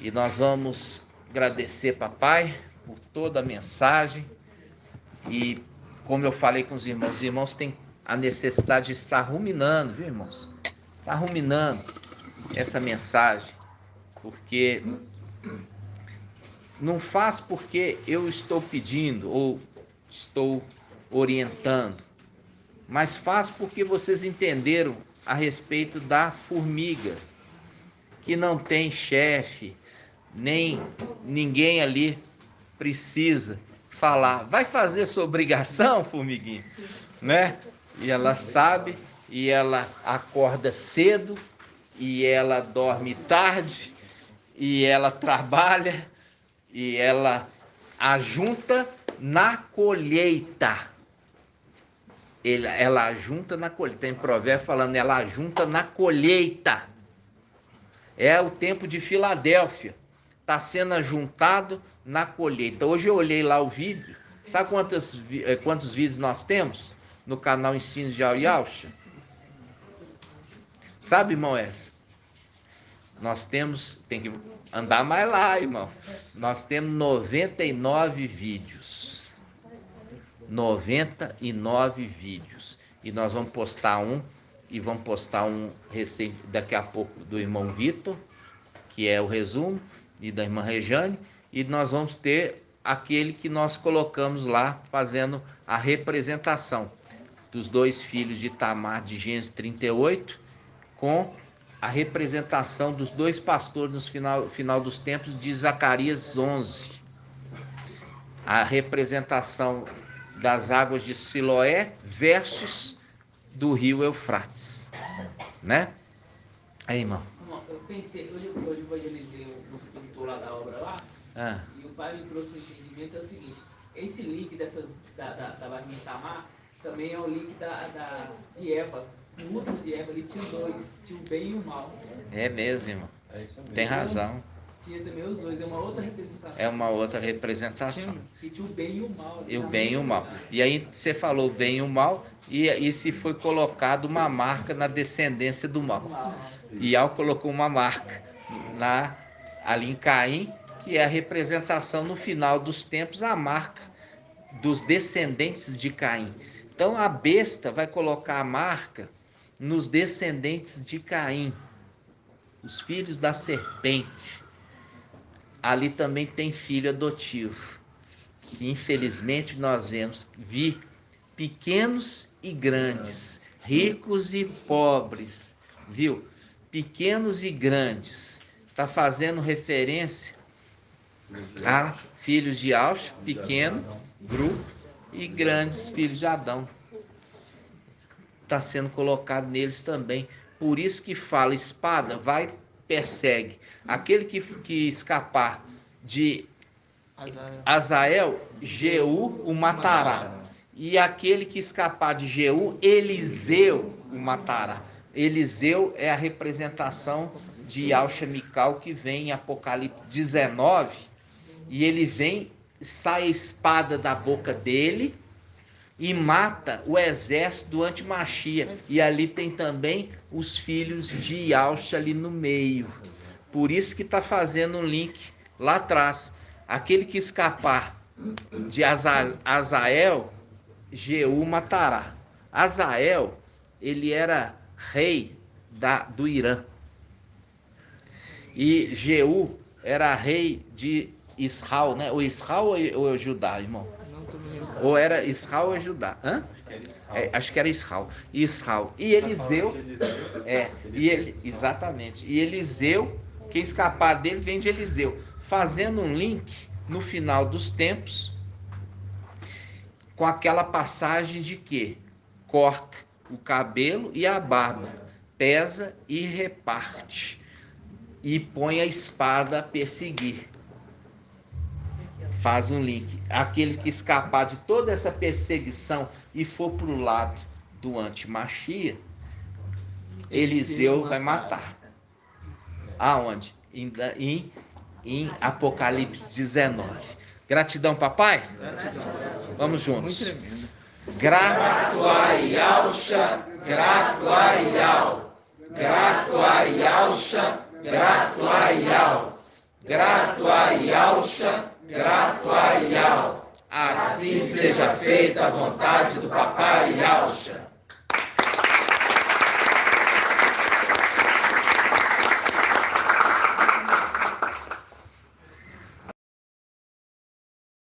[SPEAKER 1] E nós vamos agradecer, papai, por toda a mensagem. E como eu falei com os irmãos têm a necessidade de estar ruminando, viu, irmãos? Está ruminando essa mensagem, porque não faz porque eu estou pedindo ou estou orientando, mas faz porque vocês entenderam a respeito da formiga, que não tem chefe, nem ninguém ali precisa falar, vai fazer sua obrigação, formiguinha, né? E ela sabe, e ela acorda cedo, e ela dorme tarde, e ela trabalha, e ela ajunta na colheita. Ela ajunta na colheita. Tem provérbio falando, ela ajunta na colheita. É o tempo de Filadélfia. Está sendo ajuntado na colheita. Hoje eu olhei lá o vídeo. Sabe quantos vídeos nós temos no canal Ensinos de Yalcha? Sabe, irmão Essa? Nós temos, tem que andar mais lá, irmão. Nós temos 99 vídeos. 99 vídeos. E nós vamos postar um, e vamos postar um recém daqui a pouco do irmão Vitor, que é o resumo, e da irmã Rejane, e nós vamos ter aquele que nós colocamos lá, fazendo a representação dos dois filhos de Tamar, de Gênesis 38, com a representação dos dois pastores no final dos tempos, de Zacarias 11. A representação das águas de Siloé versus do rio Eufrates, né? Aí, irmão.
[SPEAKER 9] eu pensei, hoje eu evangelizei um escritor lá da obra lá, e o pai me trouxe um entendimento, é o seguinte, esse link da Barra Tamar também é o link de Eva. No último de Eva ali tinha dois, tinha o bem e o mal.
[SPEAKER 1] É mesmo, irmão. Tem razão.
[SPEAKER 9] Tinha também os dois, é uma outra representação.
[SPEAKER 1] É uma outra representação.
[SPEAKER 9] E tinha o bem e o mal.
[SPEAKER 1] E o bem e o mal. E aí você falou o bem e o mal, e se foi colocado uma marca na descendência do mal. E Al colocou uma marca ali em Caim, que é a representação no final dos tempos, a marca dos descendentes de Caim. Então a besta vai colocar a marca nos descendentes de Caim, os filhos da serpente. Ali também tem filho adotivo, que infelizmente nós vi pequenos e grandes, ricos e pobres, viu? Pequenos e grandes. Está fazendo referência a filhos de Aush, pequeno grupo, e grandes filhos de Adão. Está sendo colocado neles também. Por isso que fala, espada, vai, persegue. Aquele que escapar de Azael, Jeú o matará. E aquele que escapar de Jeú, Eliseu o matará. Eliseu é a representação de Al-Shamical, que vem em Apocalipse 19, e ele vem, sai a espada da boca dele e mata o exército do Antimachia. E ali tem também os filhos de Yaush ali no meio. Por isso que está fazendo um link lá atrás. Aquele que escapar de Azael, Jeú matará. Azael, ele era rei do Irã. E Jeú era rei de Israel, né? O Israel ou Judá, irmão? Ou era Israel ou Judá? Hã? Acho que era Israel. E Eliseu. Exatamente. E Eliseu, quem escapar dele vem de Eliseu. Fazendo um link no final dos tempos com aquela passagem de que corta o cabelo e a barba, pesa e reparte, e põe a espada a perseguir. Faz um link. Aquele que escapar de toda essa perseguição e for para o lado do Antimachia, Eliseu vai matar. Aonde? Em Apocalipse 19. Gratidão, papai? Gratidão. Vamos juntos. Grato a Yahusha, grato a Yahweh, grato a Yahusha, grato a Yahweh, grato a Yahusha, grato a Yahweh. Assim seja feita a vontade do papai Yahusha.